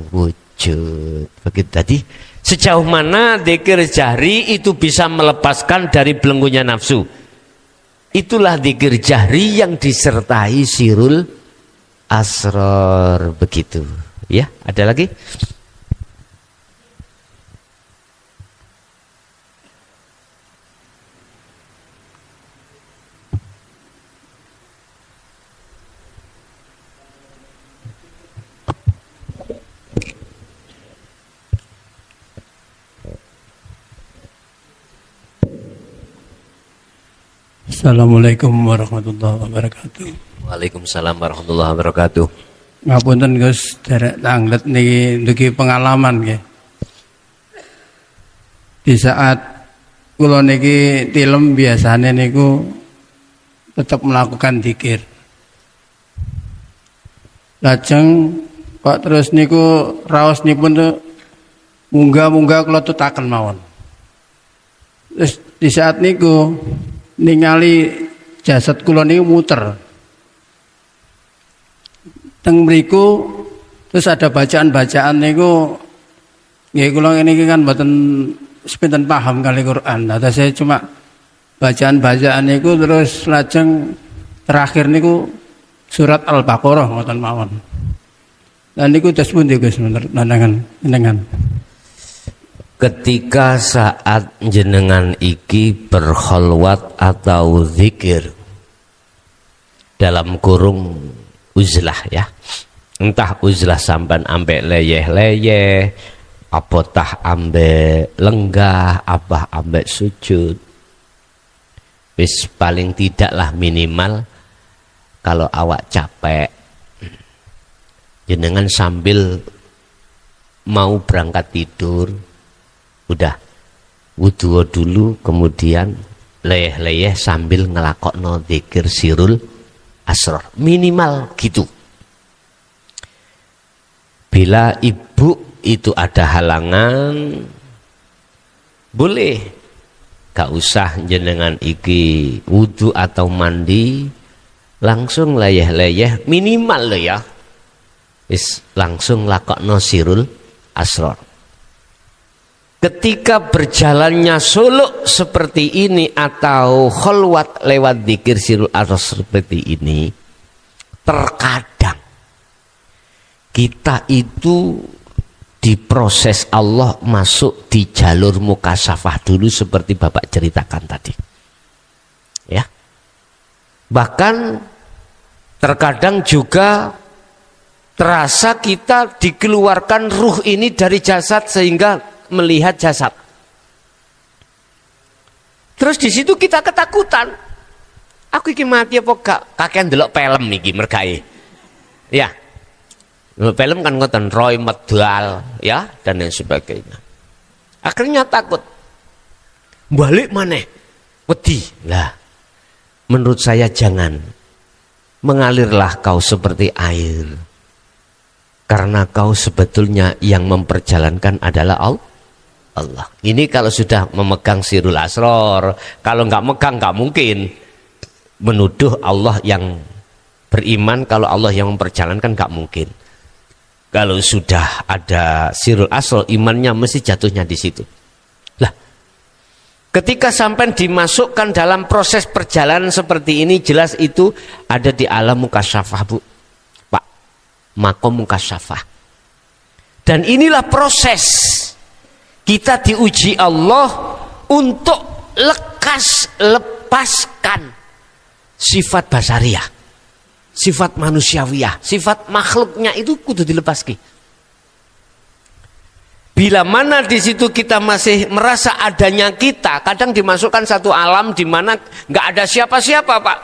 wujud. Begitu tadi. Sejauh mana dzikir jahri itu bisa melepaskan dari belenggunya nafsu. Itulah dzikir jahri yang disertai sirul asrar. Begitu. Ya, ada lagi? Assalamualaikum warahmatullahi wabarakatuh. Waalaikumsalam warahmatullahi wabarakatuh. Ngapunten Gus, derek tanglet niki dugi pengalaman nggih. Di saat kula niki tilem biasane niku tetap melakukan zikir. Lajeng kok terus niku raosnipun tuh munggah-munggah kula tutaken mawon. Terus di saat niku ningali jasad kula niku muter. Teng mriku terus ada bacaan-bacaan niku nggih kula niki kan mboten sepinten paham kali Quran. Nah, saya cuma bacaan-bacaan niku terus lajeng terakhir niku surat Al-Baqarah ngoten mawon. Lah niku tes pundi Gus pandangan. Ketika saat jenengan iki berkholwat atau zikir dalam kurung uzlah ya, entah uzlah sampan ambek leyeh-leyeh, apa tah ambek lenggah, apa ambek sujud, wis paling tidaklah minimal kalau awak capek jenengan sambil mau berangkat tidur udah wudu dulu, kemudian leyeh-leyeh sambil ngelakokno zikir sirul asrar, minimal gitu. Bila ibu itu ada halangan, boleh gak usah jenengan iki wudu atau mandi, langsung leyeh-leyeh minimal lo ya, wis langsung lakokno sirul asrar. Ketika berjalannya suluk seperti ini atau kholwat lewat dzikir sirul asrar seperti ini, terkadang kita itu diproses Allah masuk di jalur mukasafah dulu seperti Bapak ceritakan tadi. Ya, Bahkan terkadang juga terasa kita dikeluarkan ruh ini dari jasad sehingga melihat jasad. Terus di situ kita ketakutan. Aku iki mati apa gak? Kakean delok film iki mergae. Ya. Delok film kan ngoten Roy medal ya dan lain sebagainya. Akhirnya takut. Balik maneh. Wedi. Lah. Menurut saya jangan. Mengalirlah kau seperti air. Karena kau sebetulnya yang memperjalankan adalah Allah. Ini kalau sudah memegang sirul asror. Kalau nggak megang nggak mungkin menuduh Allah yang beriman. Kalau Allah yang memperjalankan nggak mungkin. Kalau sudah ada sirul asror, imannya mesti jatuhnya di situ. Lah, ketika sampai dimasukkan dalam proses perjalanan seperti ini, jelas itu ada di alam mukasyafah, Bu. Pak, makom mukasyafah. Dan inilah proses kita diuji Allah untuk lepaskan sifat basariah, sifat manusiawiyah, sifat makhluknya itu kudu dilepaski. Bila mana di situ kita masih merasa adanya kita, kadang dimasukkan satu alam di mana nggak ada siapa-siapa, Pak.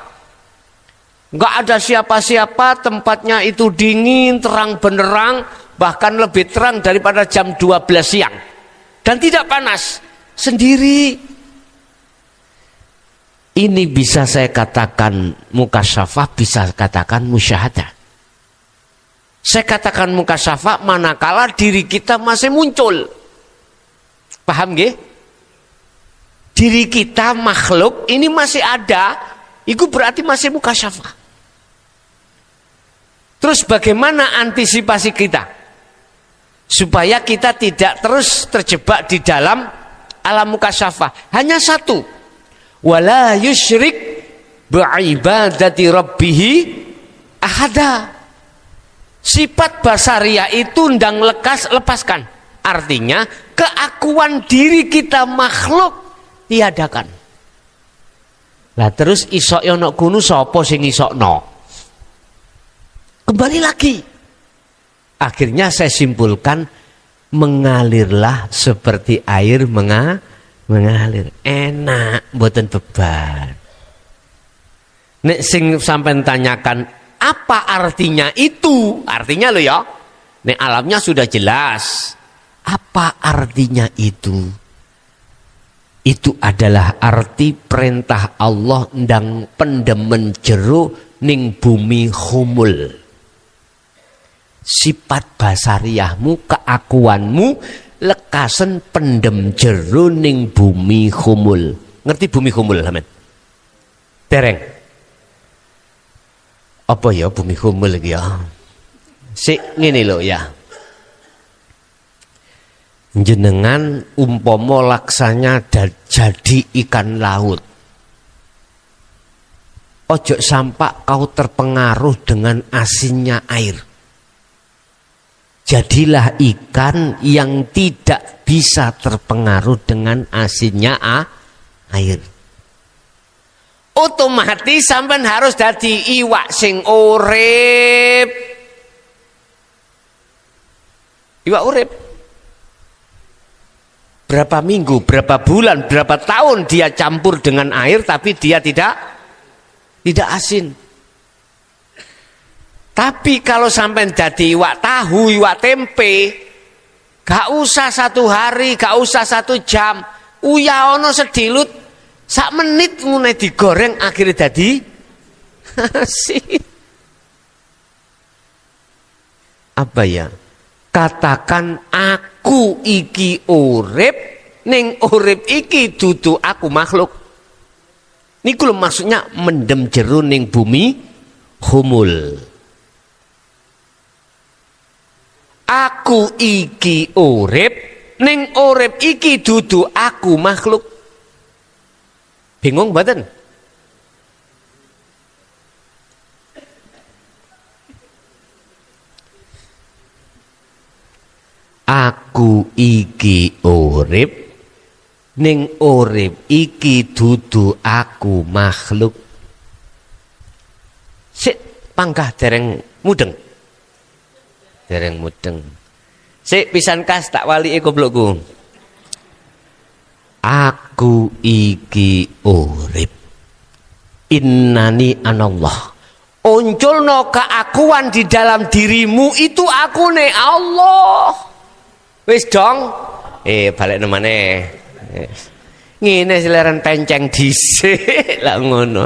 Nggak ada siapa-siapa, tempatnya itu dingin, terang benderang, bahkan lebih terang daripada jam 12 siang. Dan tidak panas, sendiri. Ini bisa saya katakan mukasyafah, bisa katakan musyahadah. Saya katakan mukasyafah manakala diri kita masih muncul. Paham nggih? Diri kita makhluk ini masih ada, itu berarti masih mukasyafah. Terus bagaimana antisipasi kita? Supaya kita tidak terus terjebak di dalam alam mukasyafah. Hanya satu. Wala yusyrik bi'ibadati rabbihi ahada. Sifat basariah itu ndang lepaskan. Artinya keakuan diri kita makhluk tiadakan. Lah terus isok yono kunu sapa sing isokno? Kembali lagi. Akhirnya saya simpulkan, mengalirlah seperti air mengalir. Enak, mboten beban. Nek sing sampean tanyakan apa artinya itu? Artinya lo ya. Nek alamnya sudah jelas. Apa artinya itu? Itu adalah arti perintah Allah ndang pendemen jero ning bumi humul. Sifat basariahmu, keakuanmu lekasen pendem jero ning bumi humul. Ngerti bumi humul, Amin? Dereng. Apa ya bumi humul iki ya? Sik ngene lho ya. Jenengan umpama laksanya jadi ikan laut. Ojo sampai kau terpengaruh dengan asinnya air. Jadilah ikan yang tidak bisa terpengaruh dengan asinnya air. Otomatis sampean harus dadi iwak sing urip. Iwak urip. Berapa minggu, berapa bulan, berapa tahun dia campur dengan air tapi dia tidak asin. Tapi kalau sampai jadi iwak tahu, iwak tempe, gak usah 1 hari, gak usah 1 jam, uya ono sedilut, sak menit mulai digoreng akhirnya jadi asin. Apa ya? Katakan aku iki urip, ning urip iki dudu aku makhluk. Niku lho maksudnya mendem jero ning bumi humul. Aku iki urip, ning urip iki dudu aku makhluk. Bingung mboten? Aku iki urip, ning urip iki dudu aku makhluk. Sik panggah dereng mudeng. Dereng mudeng. Sik pisan kas tak walike goblokku. Aku iki urip. Innani anallah. Unculno keakuan di dalam dirimu itu aku nih Allah. Wis dong. Balik nemane. Ngene sileran penceng dhisik lah ngono.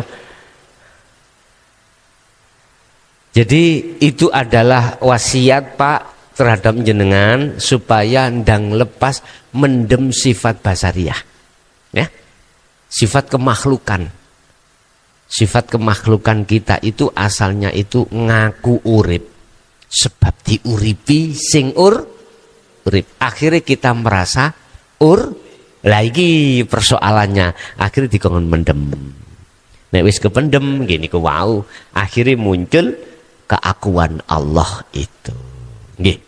Jadi itu adalah wasiat Pak terhadap jenengan supaya ndang lepas mendem sifat basariah. Ya. Sifat kemakhlukan. Sifat kemakhlukan kita itu asalnya itu ngaku urip. Sebab diuripi sing urip. Akhirnya kita merasa lagi persoalannya. Akhirnya dikongkon mendem. Nek wis kependem gini ku wau. Akhirnya muncul keakuan Allah itu. Nggih.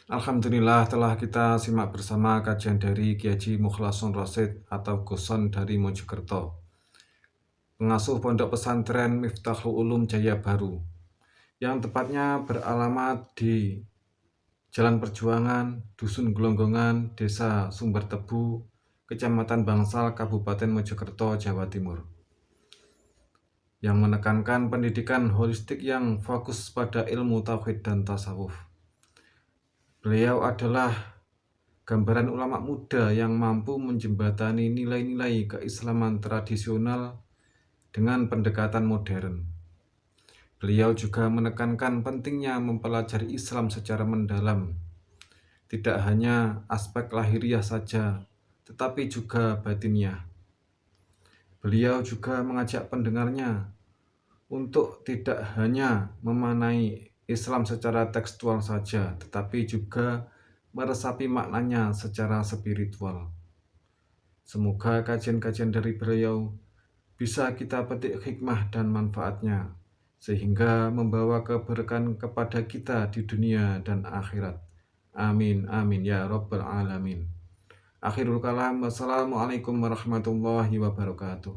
Alhamdulillah telah kita simak bersama kajian dari Kiai Haji Mukhlason Rosyid atau Guson dari Mojokerto, pengasuh Pondok Pesantren Miftahul Ulum Jaya Baru, yang tepatnya beralamat di Jalan Perjuangan, Dusun Gelonggongan, Desa Sumber Tebu, Kecamatan Bangsal, Kabupaten Mojokerto, Jawa Timur, yang menekankan pendidikan holistik yang fokus pada ilmu tauhid dan tasawuf. Beliau adalah gambaran ulama muda yang mampu menjembatani nilai-nilai keislaman tradisional dengan pendekatan modern. Beliau juga menekankan pentingnya mempelajari Islam secara mendalam, tidak hanya aspek lahiriah saja, tetapi juga batiniah. Beliau juga mengajak pendengarnya untuk tidak hanya memanai Islam secara tekstual saja, tetapi juga meresapi maknanya secara spiritual. Semoga kajian-kajian dari beliau bisa kita petik hikmah dan manfaatnya, sehingga membawa keberkahan kepada kita di dunia dan akhirat. Amin, amin, ya Rabbal Alamin. Akhirul kalam, wassalamualaikum warahmatullahi wabarakatuh.